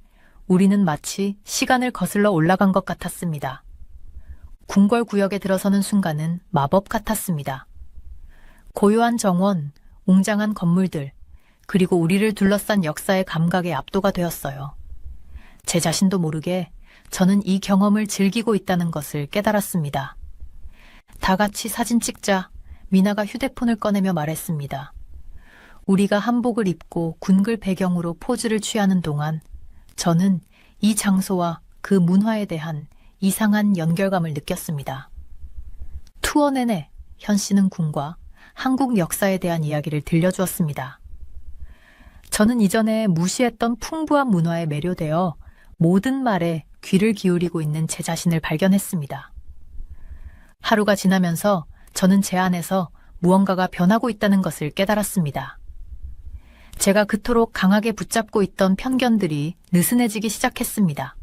우리는 마치 시간을 거슬러 올라간 것 같았습니다. 궁궐 구역에 들어서는 순간은 마법 같았습니다. 고요한 정원, 웅장한 건물들, 그리고 우리를 둘러싼 역사의 감각에 압도가 되었어요. 제 자신도 모르게 저는 이 경험을 즐기고 있다는 것을 깨달았습니다. 다 같이 사진 찍자. 미나가 휴대폰을 꺼내며 말했습니다. 우리가 한복을 입고 궁궐 배경으로 포즈를 취하는 동안 저는 이 장소와 그 문화에 대한 이상한 연결감을 느꼈습니다. 투어 내내 현 씨는 궁과 한국 역사에 대한 이야기를 들려주었습니다. 저는 이전에 무시했던 풍부한 문화에 매료되어 모든 말에 귀를 기울이고 있는 제 자신을 발견했습니다. 하루가 지나면서 저는 제 안에서 무언가가 변하고 있다는 것을 깨달았습니다. 제가 그토록 강하게 붙잡고 있던 편견들이 느슨해지기 시작했습니다.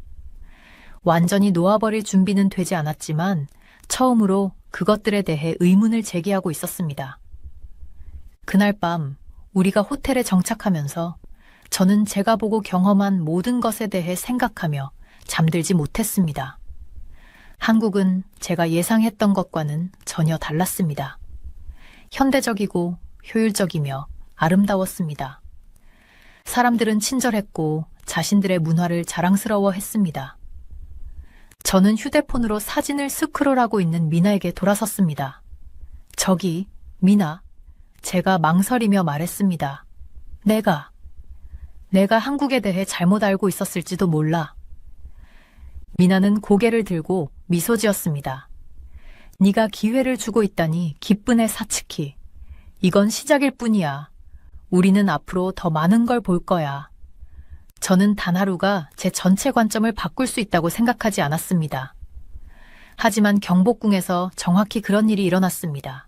완전히 놓아버릴 준비는 되지 않았지만 처음으로 그것들에 대해 의문을 제기하고 있었습니다. 그날 밤 우리가 호텔에 정착하면서 저는 제가 보고 경험한 모든 것에 대해 생각하며 잠들지 못했습니다. 한국은 제가 예상했던 것과는 전혀 달랐습니다. 현대적이고 효율적이며 아름다웠습니다. 사람들은 친절했고 자신들의 문화를 자랑스러워했습니다. 저는 휴대폰으로 사진을 스크롤하고 있는 미나에게 돌아섰습니다. 저기, 미나. 제가 망설이며 말했습니다. 내가 한국에 대해 잘못 알고 있었을지도 몰라. 미나는 고개를 들고 미소 지었습니다. 네가 기회를 주고 있다니 기쁘네, 사츠키. 이건 시작일 뿐이야. 우리는 앞으로 더 많은 걸 볼 거야. 저는 단 하루가 제 전체 관점을 바꿀 수 있다고 생각하지 않았습니다. 하지만 경복궁에서 정확히 그런 일이 일어났습니다.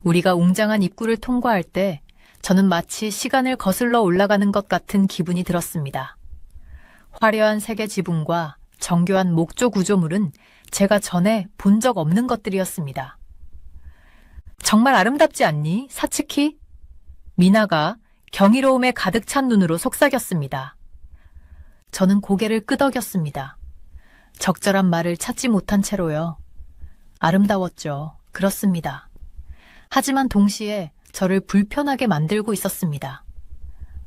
우리가 웅장한 입구를 통과할 때 저는 마치 시간을 거슬러 올라가는 것 같은 기분이 들었습니다. 화려한 세계 지붕과 정교한 목조 구조물은 제가 전에 본 적 없는 것들이었습니다. 정말 아름답지 않니, 사츠키? 미나가 경이로움에 가득 찬 눈으로 속삭였습니다. 저는 고개를 끄덕였습니다. 적절한 말을 찾지 못한 채로요. 아름다웠죠. 그렇습니다. 하지만 동시에 저를 불편하게 만들고 있었습니다.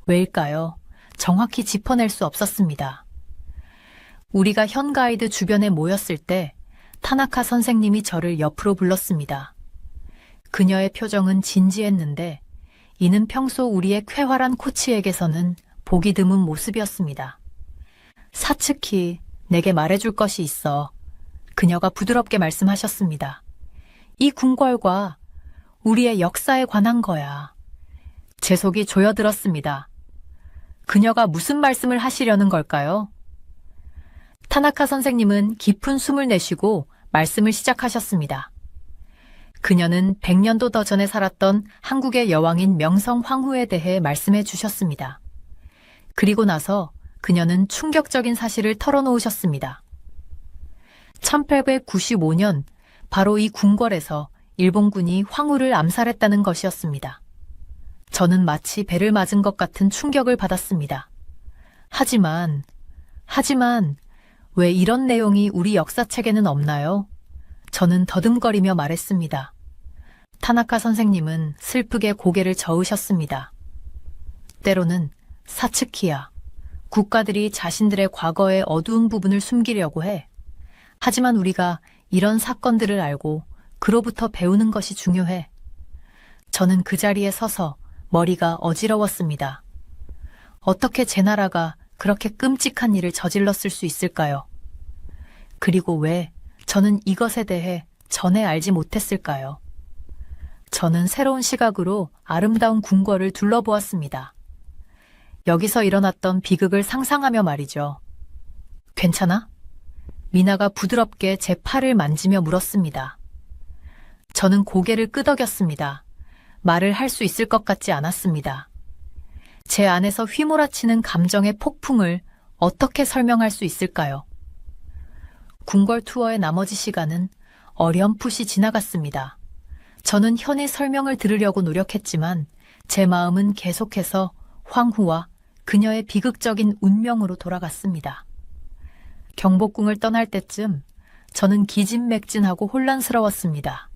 왜일까요? 정확히 짚어낼 수 없었습니다. 우리가 현 가이드 주변에 모였을 때 타나카 선생님이 저를 옆으로 불렀습니다. 그녀의 표정은 진지했는데 이는 평소 우리의 쾌활한 코치에게서는 보기 드문 모습이었습니다. 사츠키, 내게 말해줄 것이 있어. 그녀가 부드럽게 말씀하셨습니다. 이 궁궐과 우리의 역사에 관한 거야. 제 속이 조여들었습니다. 그녀가 무슨 말씀을 하시려는 걸까요? 타나카 선생님은 깊은 숨을 내쉬고 말씀을 시작하셨습니다. 그녀는 100년도 더 전에 살았던 한국의 여왕인 명성 황후에 대해 말씀해 주셨습니다. 그리고 나서 그녀는 충격적인 사실을 털어놓으셨습니다. 1895년 바로 이 궁궐에서 일본군이 황후를 암살했다는 것이었습니다. 저는 마치 배를 맞은 것 같은 충격을 받았습니다. 하지만 왜 이런 내용이 우리 역사책에는 없나요? 저는 더듬거리며 말했습니다. 타나카 선생님은 슬프게 고개를 저으셨습니다. 때로는 사츠키야, 국가들이 자신들의 과거의 어두운 부분을 숨기려고 해. 하지만 우리가 이런 사건들을 알고 그로부터 배우는 것이 중요해. 저는 그 자리에 서서 머리가 어지러웠습니다. 어떻게 제 나라가 그렇게 끔찍한 일을 저질렀을 수 있을까요? 그리고 왜 저는 이것에 대해 전에 알지 못했을까요? 저는 새로운 시각으로 아름다운 궁궐을 둘러보았습니다. 여기서 일어났던 비극을 상상하며 말이죠. 괜찮아? 미나가 부드럽게 제 팔을 만지며 물었습니다. 저는 고개를 끄덕였습니다. 말을 할 수 있을 것 같지 않았습니다. 제 안에서 휘몰아치는 감정의 폭풍을 어떻게 설명할 수 있을까요? 궁궐 투어의 나머지 시간은 어렴풋이 지나갔습니다. 저는 현의 설명을 들으려고 노력했지만 제 마음은 계속해서 황후와 그녀의 비극적인 운명으로 돌아갔습니다. 경복궁을 떠날 때쯤 저는 기진맥진하고 혼란스러웠습니다.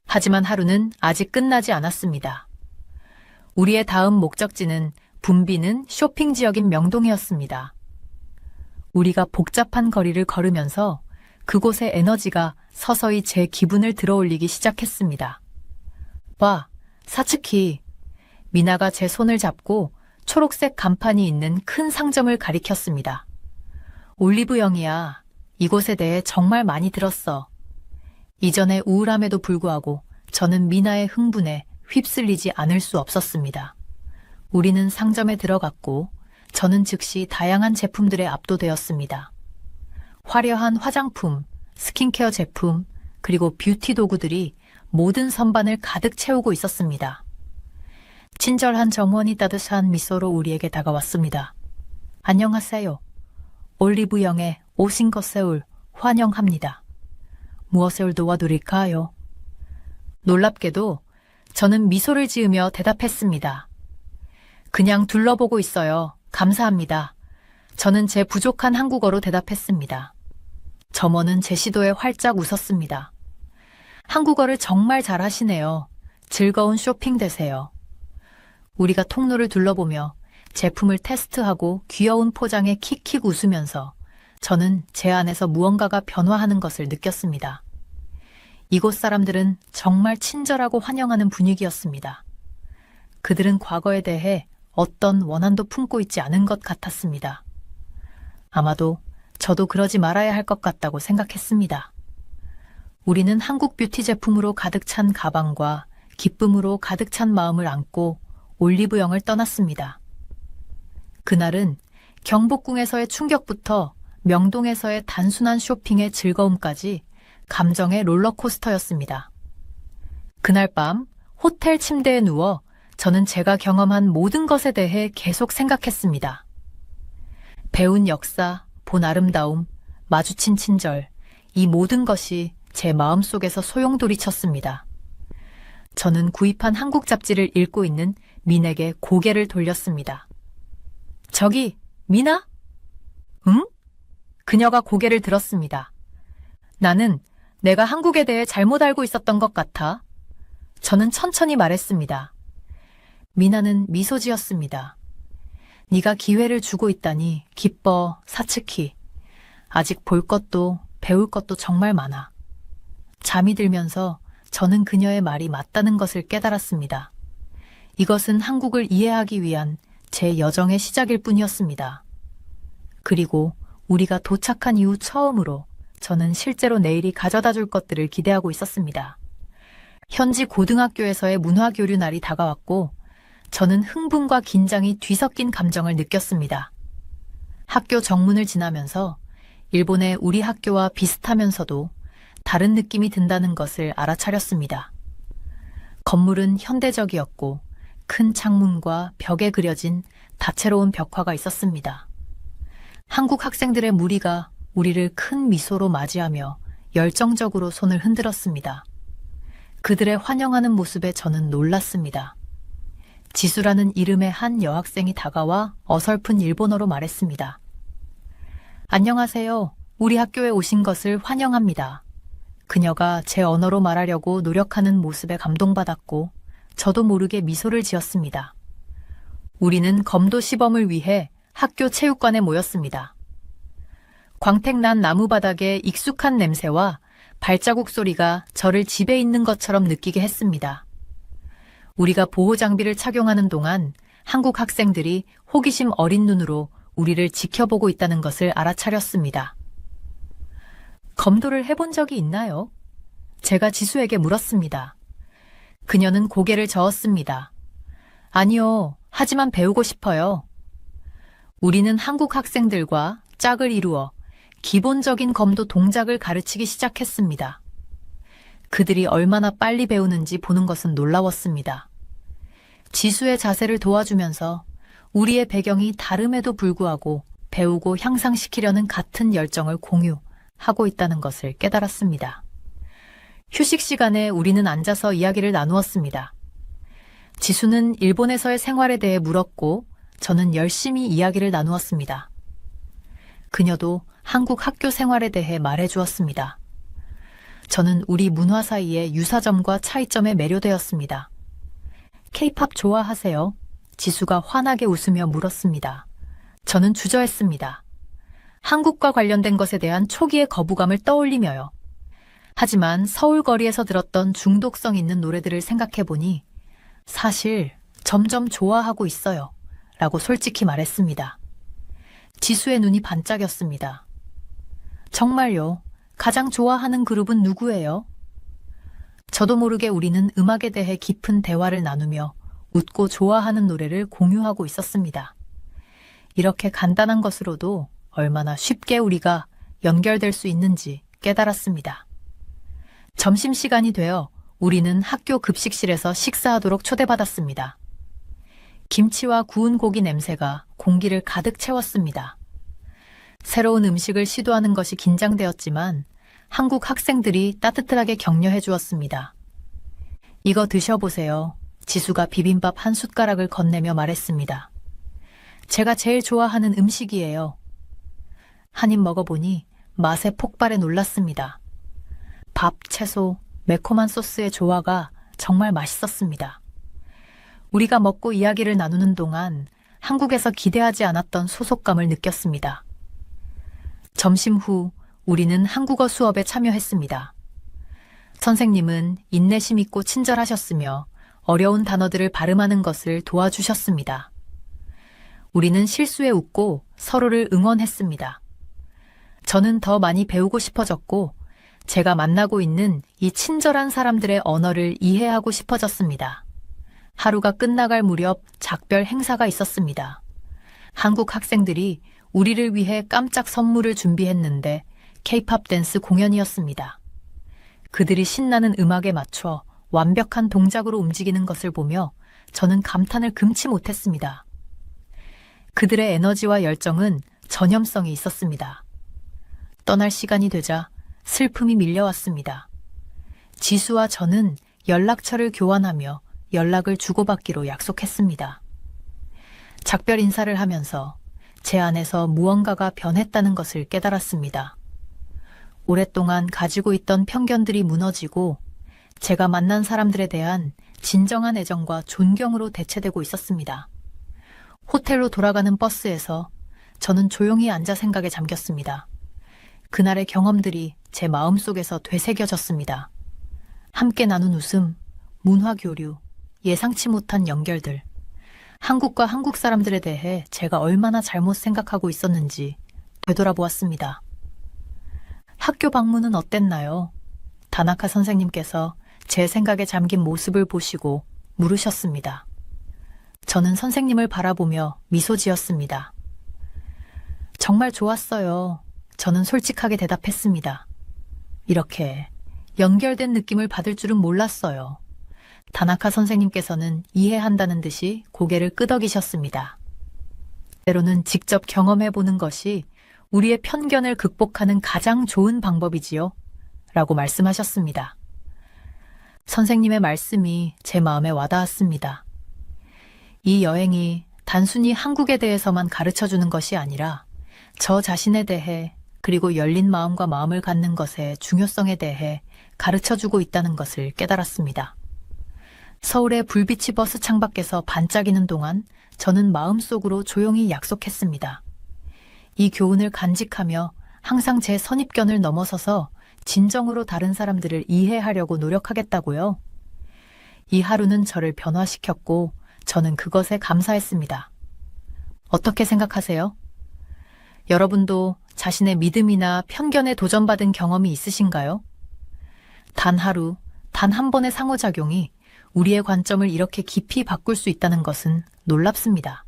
하지만 하루는 아직 끝나지 않았습니다. 우리의 다음 목적지는 붐비는 쇼핑 지역인 명동이었습니다. 우리가 복잡한 거리를 걸으면서 그곳의 에너지가 서서히 제 기분을 들어올리기 시작했습니다. 와, 사츠키. 미나가 제 손을 잡고 초록색 간판이 있는 큰 상점을 가리켰습니다. 올리브영이야. 이곳에 대해 정말 많이 들었어. 이전의 우울함에도 불구하고 저는 미나의 흥분에 휩쓸리지 않을 수 없었습니다. 우리는 상점에 들어갔고 저는 즉시 다양한 제품들에 압도되었습니다. 화려한 화장품, 스킨케어 제품, 그리고 뷰티 도구들이 모든 선반을 가득 채우고 있었습니다. 친절한 점원이 따뜻한 미소로 우리에게 다가왔습니다. 안녕하세요. 올리브영에 오신 것을 환영합니다. 무엇을 도와드릴까요? 놀랍게도 저는 미소를 지으며 대답했습니다. 그냥 둘러보고 있어요. 감사합니다. 저는 제 부족한 한국어로 대답했습니다. 점원은 제 시도에 활짝 웃었습니다. 한국어를 정말 잘하시네요. 즐거운 쇼핑 되세요. 우리가 통로를 둘러보며 제품을 테스트하고 귀여운 포장에 킥킥 웃으면서 저는 제 안에서 무언가가 변화하는 것을 느꼈습니다. 이곳 사람들은 정말 친절하고 환영하는 분위기였습니다. 그들은 과거에 대해 어떤 원한도 품고 있지 않은 것 같았습니다. 아마도 저도 그러지 말아야 할 것 같다고 생각했습니다. 우리는 한국 뷰티 제품으로 가득 찬 가방과 기쁨으로 가득 찬 마음을 안고 올리브영을 떠났습니다. 그날은 경복궁에서의 충격부터 명동에서의 단순한 쇼핑의 즐거움까지 감정의 롤러코스터였습니다. 그날 밤 호텔 침대에 누워 저는 제가 경험한 모든 것에 대해 계속 생각했습니다. 배운 역사, 본 아름다움, 마주친 친절, 이 모든 것이 제 마음속에서 소용돌이쳤습니다. 저는 구입한 한국 잡지를 읽고 있는 민에게 고개를 돌렸습니다. 저기, 미나? 응? 그녀가 고개를 들었습니다. 나는 내가 한국에 대해 잘못 알고 있었던 것 같아. 저는 천천히 말했습니다. 미나는 미소 지었습니다. 네가 기회를 주고 있다니 기뻐, 사츠키. 아직 볼 것도 배울 것도 정말 많아. 잠이 들면서 저는 그녀의 말이 맞다는 것을 깨달았습니다. 이것은 한국을 이해하기 위한 제 여정의 시작일 뿐이었습니다. 그리고 우리가 도착한 이후 처음으로 저는 실제로 내일이 가져다 줄 것들을 기대하고 있었습니다. 현지 고등학교에서의 문화교류 날이 다가왔고 저는 흥분과 긴장이 뒤섞인 감정을 느꼈습니다. 학교 정문을 지나면서 일본의 우리 학교와 비슷하면서도 다른 느낌이 든다는 것을 알아차렸습니다. 건물은 현대적이었고 큰 창문과 벽에 그려진 다채로운 벽화가 있었습니다. 한국 학생들의 무리가 우리를 큰 미소로 맞이하며 열정적으로 손을 흔들었습니다. 그들의 환영하는 모습에 저는 놀랐습니다. 지수라는 이름의 한 여학생이 다가와 어설픈 일본어로 말했습니다. 안녕하세요. 우리 학교에 오신 것을 환영합니다. 그녀가 제 언어로 말하려고 노력하는 모습에 감동받았고 저도 모르게 미소를 지었습니다. 우리는 검도 시범을 위해 학교 체육관에 모였습니다. 광택난 나무바닥의 익숙한 냄새와 발자국 소리가 저를 집에 있는 것처럼 느끼게 했습니다. 우리가 보호 장비를 착용하는 동안 한국 학생들이 호기심 어린 눈으로 우리를 지켜보고 있다는 것을 알아차렸습니다. 검도를 해본 적이 있나요? 제가 지수에게 물었습니다. 그녀는 고개를 저었습니다. 아니요, 하지만 배우고 싶어요. 우리는 한국 학생들과 짝을 이루어 기본적인 검도 동작을 가르치기 시작했습니다. 그들이 얼마나 빨리 배우는지 보는 것은 놀라웠습니다. 지수의 자세를 도와주면서 우리의 배경이 다름에도 불구하고 배우고 향상시키려는 같은 열정을 공유하고 있다는 것을 깨달았습니다. 휴식 시간에 우리는 앉아서 이야기를 나누었습니다. 지수는 일본에서의 생활에 대해 물었고 저는 열심히 이야기를 나누었습니다. 그녀도 한국 학교 생활에 대해 말해주었습니다. 저는 우리 문화 사이의 유사점과 차이점에 매료되었습니다. K-팝 좋아하세요? 지수가 환하게 웃으며 물었습니다. 저는 주저했습니다. 한국과 관련된 것에 대한 초기의 거부감을 떠올리며요. 하지만 서울 거리에서 들었던 중독성 있는 노래들을 생각해보니 사실 점점 좋아하고 있어요. 라고 솔직히 말했습니다. 지수의 눈이 반짝였습니다. 정말요? 가장 좋아하는 그룹은 누구예요? 저도 모르게 우리는 음악에 대해 깊은 대화를 나누며 웃고 좋아하는 노래를 공유하고 있었습니다. 이렇게 간단한 것으로도 얼마나 쉽게 우리가 연결될 수 있는지 깨달았습니다. 점심시간이 되어 우리는 학교 급식실에서 식사하도록 초대받았습니다. 김치와 구운 고기 냄새가 공기를 가득 채웠습니다. 새로운 음식을 시도하는 것이 긴장되었지만 한국 학생들이 따뜻하게 격려해 주었습니다. 이거 드셔보세요. 지수가 비빔밥 한 숟가락을 건네며 말했습니다. 제가 제일 좋아하는 음식이에요. 한 입 먹어보니 맛에 폭발해 놀랐습니다. 밥, 채소, 매콤한 소스의 조화가 정말 맛있었습니다. 우리가 먹고 이야기를 나누는 동안 한국에서 기대하지 않았던 소속감을 느꼈습니다. 점심 후 우리는 한국어 수업에 참여했습니다. 선생님은 인내심 있고 친절하셨으며 어려운 단어들을 발음하는 것을 도와주셨습니다. 우리는 실수에 웃고 서로를 응원했습니다. 저는 더 많이 배우고 싶어졌고 제가 만나고 있는 이 친절한 사람들의 언어를 이해하고 싶어졌습니다. 하루가 끝나갈 무렵 작별 행사가 있었습니다. 한국 학생들이 우리를 위해 깜짝 선물을 준비했는데 K-팝 댄스 공연이었습니다. 그들이 신나는 음악에 맞춰 완벽한 동작으로 움직이는 것을 보며 저는 감탄을 금치 못했습니다. 그들의 에너지와 열정은 전염성이 있었습니다. 떠날 시간이 되자 슬픔이 밀려왔습니다. 지수와 저는 연락처를 교환하며 연락을 주고받기로 약속했습니다. 작별 인사를 하면서 제 안에서 무언가가 변했다는 것을 깨달았습니다. 오랫동안 가지고 있던 편견들이 무너지고 제가 만난 사람들에 대한 진정한 애정과 존경으로 대체되고 있었습니다. 호텔로 돌아가는 버스에서 저는 조용히 앉아 생각에 잠겼습니다. 그날의 경험들이 제 마음속에서 되새겨졌습니다. 함께 나눈 웃음, 문화 교류, 예상치 못한 연결들. 한국과 한국 사람들에 대해 제가 얼마나 잘못 생각하고 있었는지 되돌아보았습니다. 학교 방문은 어땠나요? 다나카 선생님께서 제 생각에 잠긴 모습을 보시고 물으셨습니다. 저는 선생님을 바라보며 미소 지었습니다. 정말 좋았어요. 저는 솔직하게 대답했습니다. 이렇게 연결된 느낌을 받을 줄은 몰랐어요. 다나카 선생님께서는 이해한다는 듯이 고개를 끄덕이셨습니다. 때로는 직접 경험해보는 것이 우리의 편견을 극복하는 가장 좋은 방법이지요. 라고 말씀하셨습니다. 선생님의 말씀이 제 마음에 와닿았습니다. 이 여행이 단순히 한국에 대해서만 가르쳐주는 것이 아니라 저 자신에 대해 그리고 열린 마음과 마음을 갖는 것의 중요성에 대해 가르쳐주고 있다는 것을 깨달았습니다. 서울의 불빛이 버스 창밖에서 반짝이는 동안 저는 마음속으로 조용히 약속했습니다. 이 교훈을 간직하며 항상 제 선입견을 넘어서서 진정으로 다른 사람들을 이해하려고 노력하겠다고요. 이 하루는 저를 변화시켰고 저는 그것에 감사했습니다. 어떻게 생각하세요? 여러분도 자신의 믿음이나 편견에 도전받은 경험이 있으신가요? 단 하루, 단 한 번의 상호작용이 우리의 관점을 이렇게 깊이 바꿀 수 있다는 것은 놀랍습니다.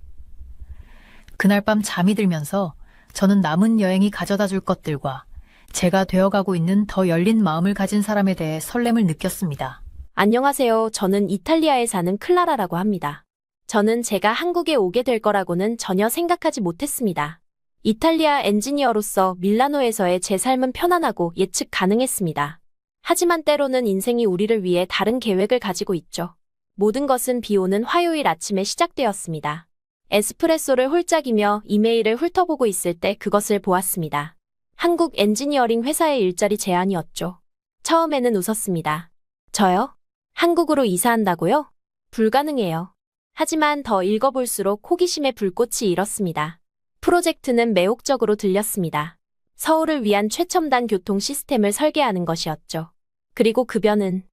그날 밤 잠이 들면서 저는 남은 여행이 가져다 줄 것들과 제가 되어가고 있는 더 열린 마음을 가진 사람에 대해 설렘을 느꼈습니다. 안녕하세요. 저는 이탈리아에 사는 클라라라고 합니다. 저는 제가 한국에 오게 될 거라고는 전혀 생각하지 못했습니다. 이탈리아 엔지니어로서 밀라노에서의 제 삶은 편안하고 예측 가능했습니다. 하지만 때로는 인생이 우리를 위해 다른 계획을 가지고 있죠. 모든 것은 비 오는 화요일 아침에 시작되었습니다. 에스프레소를 홀짝이며 이메일을 훑어보고 있을 때 그것을 보았습니다. 한국 엔지니어링 회사의 일자리 제안이었죠. 처음에는 웃었습니다. 저요? 한국으로 이사한다고요? 불가능해요. 하지만 더 읽어볼수록 호기심의 불꽃이 일었습니다. 프로젝트는 매혹적으로 들렸습니다. 서울을 위한 최첨단 교통 시스템을 설계하는 것이었죠. 그리고 급여는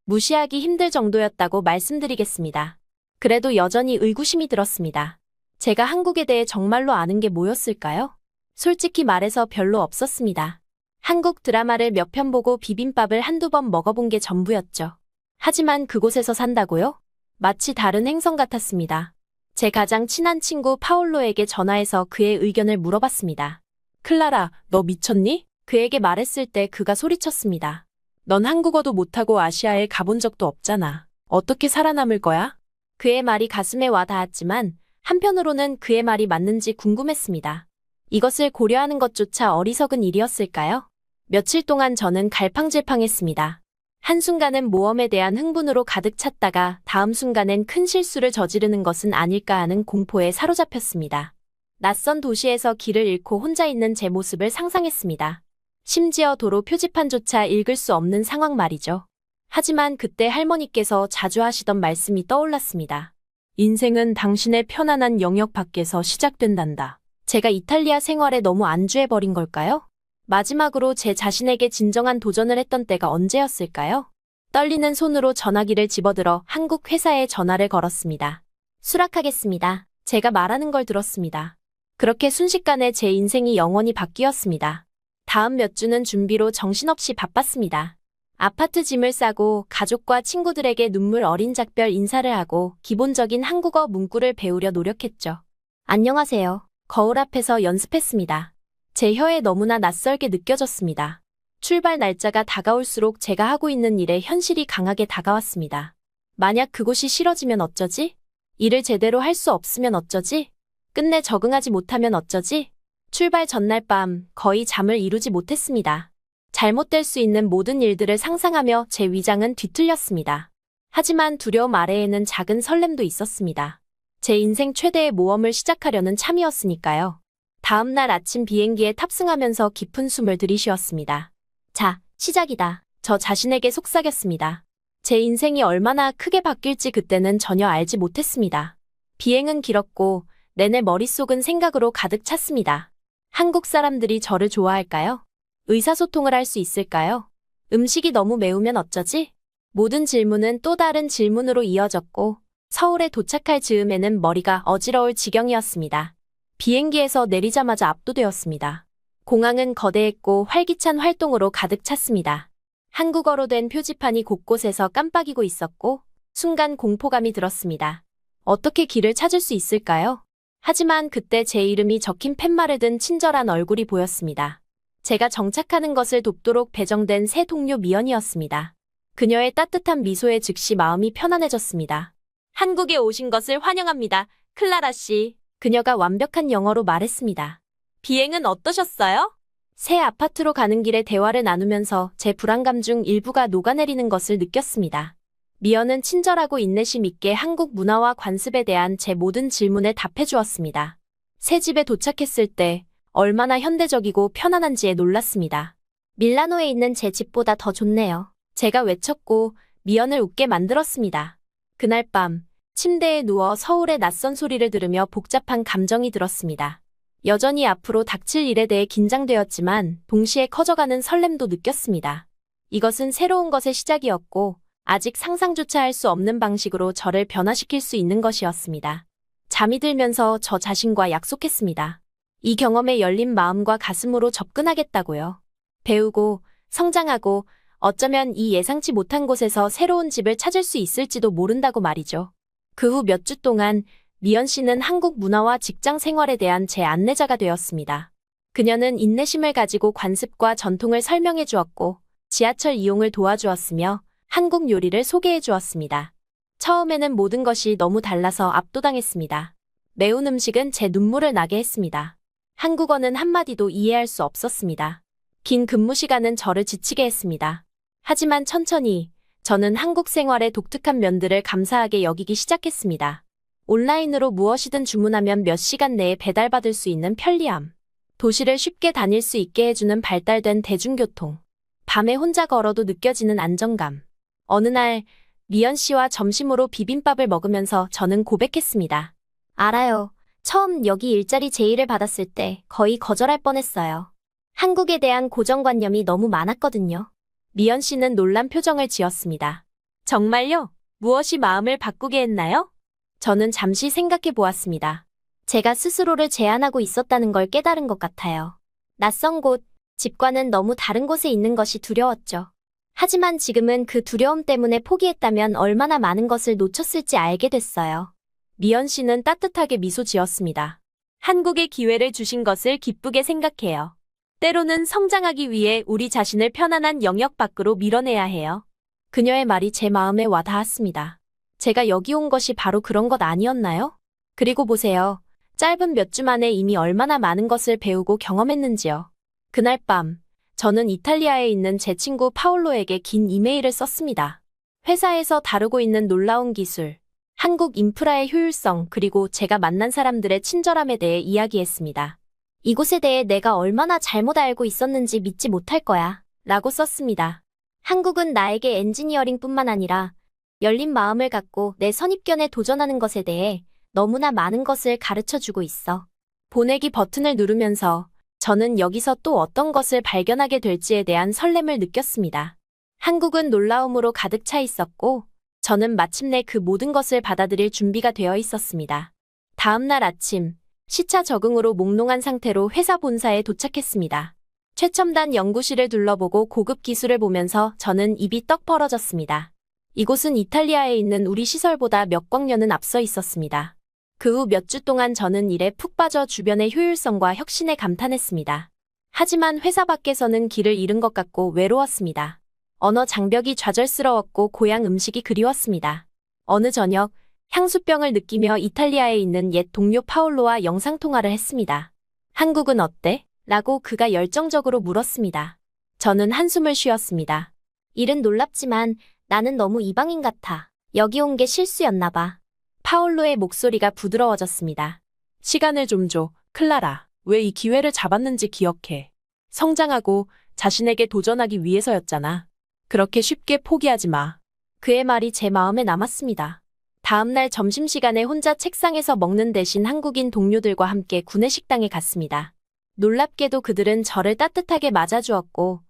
무시하기 힘들 정도였다고 말씀드리겠습니다. 그래도 여전히 의구심이 들었습니다. 제가 한국에 대해 정말로 아는 게 뭐였을까요? 솔직히 말해서 별로 없었습니다. 한국 드라마를 몇 편 보고 비빔밥을 한두 번 먹어본 게 전부였죠. 하지만 그곳에서 산다고요? 마치 다른 행성 같았습니다. 제 가장 친한 친구 파올로에게 전화해서 그의 의견을 물어봤습니다. 클라라, 너 미쳤니? 그에게 말했을 때 그가 소리쳤습니다. 넌 한국어도 못하고 아시아에 가본 적도 없잖아. 어떻게 살아남을 거야? 그의 말이 가슴에 와 닿았지만 한편으로는 그의 말이 맞는지 궁금했습니다. 이것을 고려하는 것조차 어리석은 일이었을까요? 며칠 동안 저는 갈팡질팡했습니다. 한순간은 모험에 대한 흥분으로 가득 찼다가 다음 순간엔 큰 실수를 저지르는 것은 아닐까 하는 공포에 사로잡혔습니다. 낯선 도시에서 길을 잃고 혼자 있는 제 모습을 상상했습니다. 심지어 도로 표지판조차 읽을 수 없는 상황 말이죠. 하지만 그때 할머니께서 자주 하시던 말씀이 떠올랐습니다. 인생은 당신의 편안한 영역 밖에서 시작된단다. 제가 이탈리아 생활에 너무 안주해버린 걸까요? 마지막으로 제 자신에게 진정한 도전을 했던 때가 언제였을까요? 떨리는 손으로 전화기를 집어들어 한국 회사에 전화를 걸었습니다. 수락하겠습니다. 제가 말하는 걸 들었습니다. 그렇게 순식간에 제 인생이 영원히 바뀌었습니다. 다음 몇 주는 준비로 정신없이 바빴습니다. 아파트 짐을 싸고 가족과 친구들에게 눈물 어린 작별 인사를 하고 기본적인 한국어 문구를 배우려 노력했죠. 안녕하세요. 거울 앞에서 연습했습니다. 제 혀에 너무나 낯설게 느껴졌습니다. 출발 날짜가 다가올수록 제가 하고 있는 일에 현실이 강하게 다가왔습니다. 만약 그곳이 싫어지면 어쩌지? 일을 제대로 할 수 없으면 어쩌지? 끝내 적응하지 못하면 어쩌지? 출발 전날 밤 거의 잠을 이루지 못했습니다. 잘못될 수 있는 모든 일들을 상상하며 제 위장은 뒤틀렸습니다. 하지만 두려움 아래에는 작은 설렘도 있었습니다. 제 인생 최대의 모험을 시작하려는 참이었으니까요. 다음 날 아침 비행기에 탑승하면서 깊은 숨을 들이쉬었습니다. 자, 시작이다. 저 자신에게 속삭였습니다. 제 인생이 얼마나 크게 바뀔지 그때는 전혀 알지 못했습니다. 비행은 길었고 내내 머릿속은 생각으로 가득 찼습니다. 한국 사람들이 저를 좋아할까요? 의사소통을 할 수 있을까요? 음식이 너무 매우면 어쩌지? 모든 질문은 또 다른 질문으로 이어졌고 서울에 도착할 즈음에는 머리가 어지러울 지경이었습니다. 비행기에서 내리자마자 압도되었습니다. 공항은 거대했고 활기찬 활동으로 가득 찼습니다. 한국어로 된 표지판이 곳곳에서 깜빡이고 있었고 순간 공포감이 들었습니다. 어떻게 길을 찾을 수 있을까요? 하지만 그때 제 이름이 적힌 팻말을 든 친절한 얼굴이 보였습니다. 제가 정착하는 것을 돕도록 배정된 새 동료 미연이었습니다. 그녀의 따뜻한 미소에 즉시 마음이 편안해졌습니다. 한국에 오신 것을 환영합니다, 클라라 씨. 그녀가 완벽한 영어로 말했습니다. 비행은 어떠셨어요? 새 아파트로 가는 길에 대화를 나누면서 제 불안감 중 일부가 녹아내리는 것을 느꼈습니다. 미연은 친절하고 인내심 있게 한국 문화와 관습에 대한 제 모든 질문에 답해 주었습니다. 새 집에 도착했을 때 얼마나 현대적이고 편안한지에 놀랐습니다. 밀라노에 있는 제 집보다 더 좋네요. 제가 외쳤고 미연을 웃게 만들었습니다. 그날 밤 침대에 누워 서울의 낯선 소리를 들으며 복잡한 감정이 들었습니다. 여전히 앞으로 닥칠 일에 대해 긴장되었지만 동시에 커져가는 설렘도 느꼈습니다. 이것은 새로운 것의 시작이었고 아직 상상조차 할 수 없는 방식으로 저를 변화시킬 수 있는 것이었습니다. 잠이 들면서 저 자신과 약속했습니다. 이 경험에 열린 마음과 가슴으로 접근하겠다고요. 배우고 성장하고 어쩌면 이 예상치 못한 곳에서 새로운 집을 찾을 수 있을지도 모른다고 말이죠. 그 후 몇 주 동안 미연 씨는 한국 문화와 직장 생활에 대한 제 안내자가 되었습니다. 그녀는 인내심을 가지고 관습과 전통을 설명해 주었고 지하철 이용을 도와주었으며 한국 요리를 소개해 주었습니다. 처음에는 모든 것이 너무 달라서 압도당했습니다. 매운 음식은 제 눈물을 나게 했습니다. 한국어는 한마디도 이해할 수 없었습니다. 긴 근무 시간은 저를 지치게 했습니다. 하지만 천천히 저는 한국 생활의 독특한 면들을 감사하게 여기기 시작했습니다. 온라인으로 무엇이든 주문하면 몇 시간 내에 배달받을 수 있는 편리함. 도시를 쉽게 다닐 수 있게 해주는 발달된 대중교통. 밤에 혼자 걸어도 느껴지는 안정감. 어느 날 미연 씨와 점심으로 비빔밥을 먹으면서 저는 고백했습니다. 알아요. 처음 여기 일자리 제의를 받았을 때 거의 거절할 뻔했어요. 한국에 대한 고정관념이 너무 많았거든요. 미연 씨는 놀란 표정을 지었습니다. 정말요? 무엇이 마음을 바꾸게 했나요? 저는 잠시 생각해 보았습니다. 제가 스스로를 제한하고 있었다는 걸 깨달은 것 같아요. 낯선 곳, 집과는 너무 다른 곳에 있는 것이 두려웠죠. 하지만 지금은 그 두려움 때문에 포기했다면 얼마나 많은 것을 놓쳤을지 알게 됐어요. 미연 씨는 따뜻하게 미소 지었습니다. 한국의 기회를 주신 것을 기쁘게 생각해요. 때로는 성장하기 위해 우리 자신을 편안한 영역 밖으로 밀어내야 해요. 그녀의 말이 제 마음에 와닿았습니다. 제가 여기 온 것이 바로 그런 것 아니었나요? 그리고 보세요. 짧은 몇 주 만에 이미 얼마나 많은 것을 배우고 경험했는지요. 그날 밤, 저는 이탈리아에 있는 제 친구 파올로에게 긴 이메일을 썼습니다. 회사에서 다루고 있는 놀라운 기술, 한국 인프라의 효율성, 그리고 제가 만난 사람들의 친절함에 대해 이야기했습니다. 이곳에 대해 내가 얼마나 잘못 알고 있었는지 믿지 못할 거야 라고 썼습니다. 한국은 나에게 엔지니어링뿐만 아니라 열린 마음을 갖고 내 선입견에 도전하는 것에 대해 너무나 많은 것을 가르쳐주고 있어. 보내기 버튼을 누르면서 저는 여기서 또 어떤 것을 발견하게 될지에 대한 설렘을 느꼈습니다. 한국은 놀라움으로 가득 차 있었고 저는 마침내 그 모든 것을 받아들일 준비가 되어 있었습니다. 다음 날 아침, 시차 적응으로 몽롱한 상태로 회사 본사에 도착했습니다. 최첨단 연구실을 둘러보고 고급 기술을 보면서 저는 입이 떡 벌어졌습니다. 이곳은 이탈리아에 있는 우리 시설보다 몇 광년은 앞서 있었습니다. 그 후 몇 주 동안 저는 일에 푹 빠져 주변의 효율성과 혁신에 감탄했습니다. 하지만 회사 밖에서는 길을 잃은 것 같고 외로웠습니다. 언어 장벽이 좌절스러웠고 고향 음식이 그리웠습니다. 어느 저녁, 향수병을 느끼며 이탈리아에 있는 옛 동료 파올로와 영상통화를 했습니다. 한국은 어때? 라고 그가 열정적으로 물었습니다. 저는 한숨을 쉬었습니다. 일은 놀랍지만 나는 너무 이방인 같아. 여기 온 게 실수였나 봐. 파올로의 목소리가 부드러워졌습니다. 시간을 좀 줘, 클라라. 왜 이 기회를 잡았는지 기억해. 성장하고 자신에게 도전하기 위해서였잖아. 그렇게 쉽게 포기하지 마. 그의 말이 제 마음에 남았습니다. 다음날 점심시간에 혼자 책상에서 먹는 대신 한국인 동료들과 함께 구내식당에 갔습니다. 놀랍게도 그들은 저를 따뜻하게 맞아주었고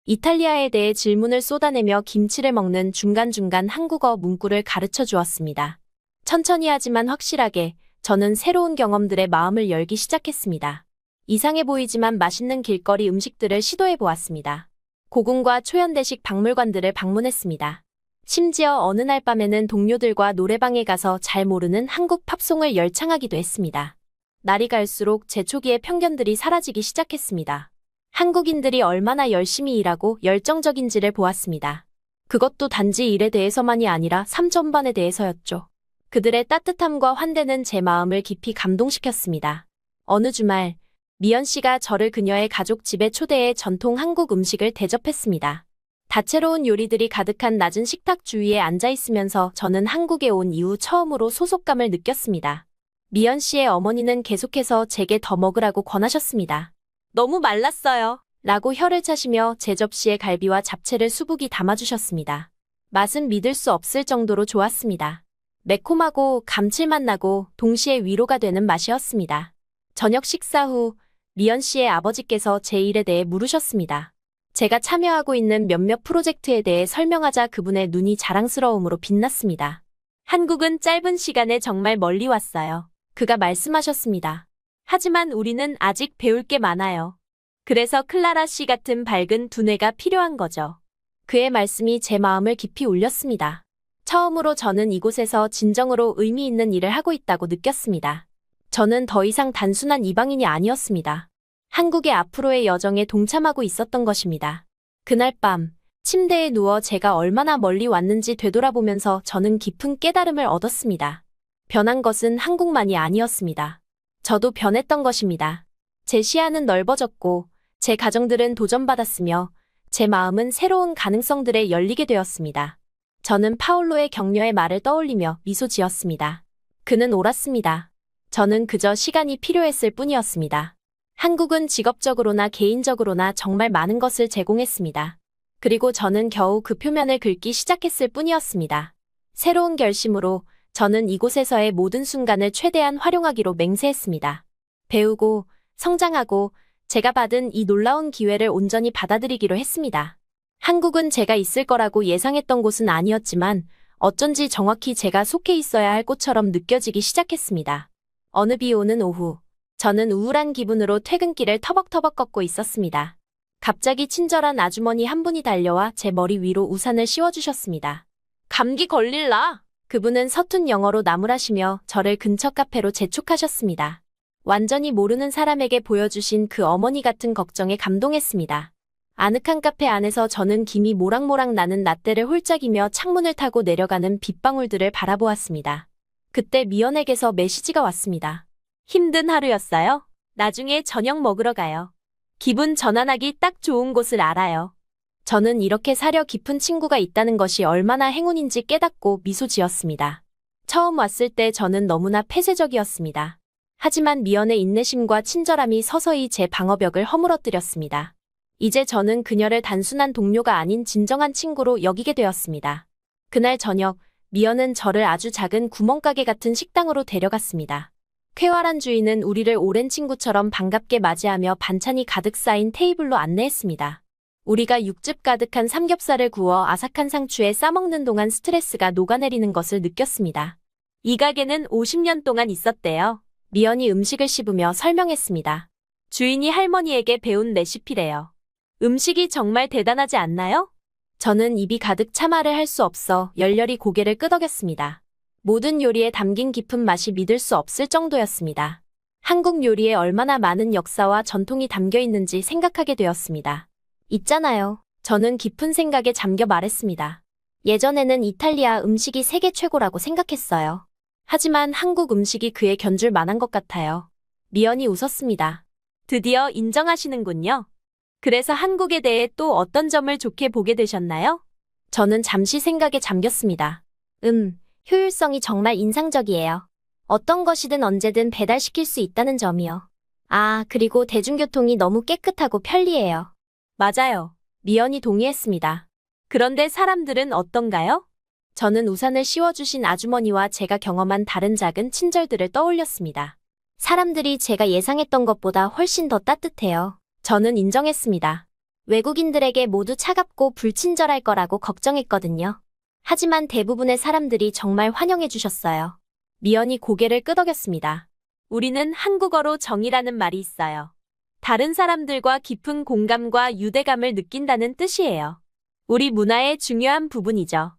이탈리아에 대해 질문을 쏟아내며 김치를 먹는 중간중간 한국어 문구를 가르쳐 주었습니다. 천천히 하지만 확실하게 저는 새로운 경험들의 마음을 열기 시작했습니다. 이상해 보이지만 맛있는 길거리 음식들을 시도해 보았습니다. 고궁과 초현대식 박물관들을 방문했습니다. 심지어 어느 날 밤에는 동료들과 노래방에 가서 잘 모르는 한국 팝송을 열창하기도 했습니다. 날이 갈수록 제 초기의 편견들이 사라지기 시작했습니다. 한국인들이 얼마나 열심히 일하고 열정적인지를 보았습니다. 그것도 단지 일에 대해서만이 아니라 삶 전반에 대해서였죠. 그들의 따뜻함과 환대는 제 마음을 깊이 감동시켰습니다. 어느 주말, 미연 씨가 저를 그녀의 가족 집에 초대해 전통 한국 음식을 대접했습니다. 다채로운 요리들이 가득한 낮은 식탁 주위에 앉아 있으면서 저는 한국에 온 이후 처음으로 소속감을 느꼈습니다. 미연 씨의 어머니는 계속해서 제게 더 먹으라고 권하셨습니다. 너무 말랐어요. 라고 혀를 차시며 제 접시에 갈비와 잡채를 수북이 담아주셨습니다. 맛은 믿을 수 없을 정도로 좋았습니다. 매콤하고 감칠맛 나고 동시에 위로가 되는 맛이었습니다. 저녁 식사 후 미연 씨의 아버지께서 제 일에 대해 물으셨습니다. 제가 참여하고 있는 몇몇 프로젝트에 대해 설명하자 그분의 눈이 자랑스러움으로 빛났습니다. 한국은 짧은 시간에 정말 멀리 왔어요. 그가 말씀하셨습니다. 하지만 우리는 아직 배울 게 많아요. 그래서 클라라 씨 같은 밝은 두뇌가 필요한 거죠. 그의 말씀이 제 마음을 깊이 울렸습니다. 처음으로 저는 이곳에서 진정으로 의미 있는 일을 하고 있다고 느꼈습니다. 저는 더 이상 단순한 이방인이 아니었습니다. 한국의 앞으로의 여정에 동참하고 있었던 것입니다. 그날 밤, 침대에 누워 제가 얼마나 멀리 왔는지 되돌아보면서 저는 깊은 깨달음을 얻었습니다. 변한 것은 한국만이 아니었습니다. 저도 변했던 것입니다. 제 시야는 넓어졌고, 제 가정들은 도전받았으며, 제 마음은 새로운 가능성들에 열리게 되었습니다. 저는 파울로의 격려의 말을 떠올리며 미소 지었습니다. 그는 옳았습니다. 저는 그저 시간이 필요했을 뿐이었습니다. 한국은 직업적으로나 개인적으로나 정말 많은 것을 제공했습니다. 그리고 저는 겨우 그 표면을 긁기 시작했을 뿐이었습니다. 새로운 결심으로 저는 이곳에서의 모든 순간을 최대한 활용하기로 맹세했습니다. 배우고, 성장하고, 제가 받은 이 놀라운 기회를 온전히 받아들이기로 했습니다. 한국은 제가 있을 거라고 예상했던 곳은 아니었지만 어쩐지 정확히 제가 속해 있어야 할 곳처럼 느껴지기 시작했습니다. 어느 비 오는 오후, 저는 우울한 기분으로 퇴근길을 터벅터벅 걷고 있었습니다. 갑자기 친절한 아주머니 한 분이 달려와 제 머리 위로 우산을 씌워주셨습니다. 감기 걸릴라? 그분은 서툰 영어로 나무라시며 저를 근처 카페로 재촉하셨습니다. 완전히 모르는 사람에게 보여주신 그 어머니 같은 걱정에 감동했습니다. 아늑한 카페 안에서 저는 김이 모락모락 나는 라떼를 홀짝이며 창문을 타고 내려가는 빗방울들을 바라보았습니다. 그때 미연에게서 메시지가 왔습니다. 힘든 하루였어요? 나중에 저녁 먹으러 가요. 기분 전환하기 딱 좋은 곳을 알아요. 저는 이렇게 사려 깊은 친구가 있다는 것이 얼마나 행운인지 깨닫고 미소 지었습니다. 처음 왔을 때 저는 너무나 폐쇄적이었습니다. 하지만 미연의 인내심과 친절함이 서서히 제 방어벽을 허물어뜨렸습니다. 이제 저는 그녀를 단순한 동료가 아닌 진정한 친구로 여기게 되었습니다. 그날 저녁, 미연은 저를 아주 작은 구멍가게 같은 식당으로 데려갔습니다. 쾌활한 주인은 우리를 오랜 친구처럼 반갑게 맞이하며 반찬이 가득 쌓인 테이블로 안내했습니다. 우리가 육즙 가득한 삼겹살을 구워 아삭한 상추에 싸먹는 동안 스트레스가 녹아내리는 것을 느꼈습니다. 이 가게는 50년 동안 있었대요. 미연이 음식을 씹으며 설명했습니다. 주인이 할머니에게 배운 레시피래요. 음식이 정말 대단하지 않나요? 저는 입이 가득 차 말을 할 수 없어 열렬히 고개를 끄덕였습니다. 모든 요리에 담긴 깊은 맛이 믿을 수 없을 정도였습니다. 한국 요리에 얼마나 많은 역사와 전통이 담겨 있는지 생각하게 되었습니다. 있잖아요. 저는 깊은 생각에 잠겨 말했습니다. 예전에는 이탈리아 음식이 세계 최고라고 생각했어요. 하지만 한국 음식이 그에 견줄 만한 것 같아요. 미연이 웃었습니다. 드디어 인정하시는군요. 그래서 한국에 대해 또 어떤 점을 좋게 보게 되셨나요? 저는 잠시 생각에 잠겼습니다. 효율성이 정말 인상적이에요. 어떤 것이든 언제든 배달시킬 수 있다는 점이요. 그리고 대중교통이 너무 깨끗하고 편리해요. 맞아요. 미연이 동의했습니다. 그런데 사람들은 어떤가요? 저는 우산을 씌워주신 아주머니와 제가 경험한 다른 작은 친절들을 떠올렸습니다. 사람들이 제가 예상했던 것보다 훨씬 더 따뜻해요. 저는 인정했습니다. 외국인들에게 모두 차갑고 불친절할 거라고 걱정했거든요. 하지만 대부분의 사람들이 정말 환영해 주셨어요. 미연이 고개를 끄덕였습니다. 우리는 한국어로 정이라는 말이 있어요. 다른 사람들과 깊은 공감과 유대감을 느낀다는 뜻이에요. 우리 문화의 중요한 부분이죠.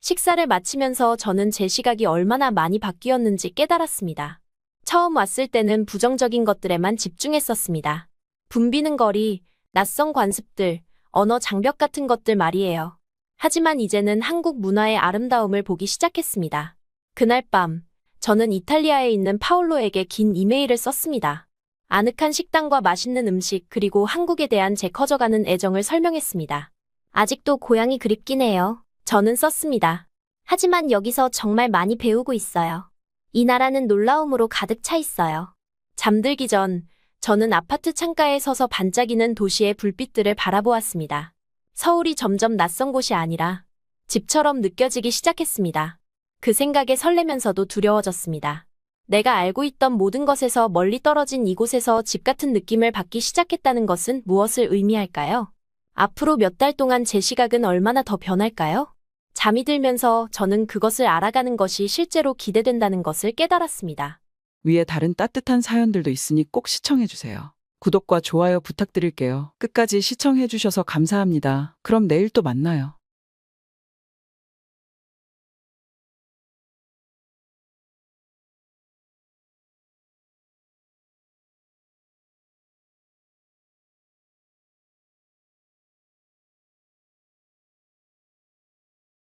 식사를 마치면서 저는 제 시각이 얼마나 많이 바뀌었는지 깨달았습니다. 처음 왔을 때는 부정적인 것들에만 집중했었습니다. 붐비는 거리, 낯선 관습들, 언어 장벽 같은 것들 말이에요. 하지만 이제는 한국 문화의 아름다움을 보기 시작했습니다. 그날 밤, 저는 이탈리아에 있는 파올로에게 긴 이메일을 썼습니다. 아늑한 식당과 맛있는 음식 그리고 한국에 대한 제 커져가는 애정을 설명했습니다. 아직도 고향이 그립긴 해요. 저는 썼습니다. 하지만 여기서 정말 많이 배우고 있어요. 이 나라는 놀라움으로 가득 차 있어요. 잠들기 전, 저는 아파트 창가에 서서 반짝이는 도시의 불빛들을 바라보았습니다. 서울이 점점 낯선 곳이 아니라 집처럼 느껴지기 시작했습니다. 그 생각에 설레면서도 두려워졌습니다. 내가 알고 있던 모든 것에서 멀리 떨어진 이곳에서 집 같은 느낌을 받기 시작했다는 것은 무엇을 의미할까요? 앞으로 몇 달 동안 제 시각은 얼마나 더 변할까요? 잠이 들면서 저는 그것을 알아가는 것이 실제로 기대된다는 것을 깨달았습니다. 위에 다른 따뜻한 사연들도 있으니 꼭 시청해주세요. 구독과 좋아요 부탁드릴게요. 끝까지 시청해주셔서 감사합니다. 그럼 내일 또 만나요.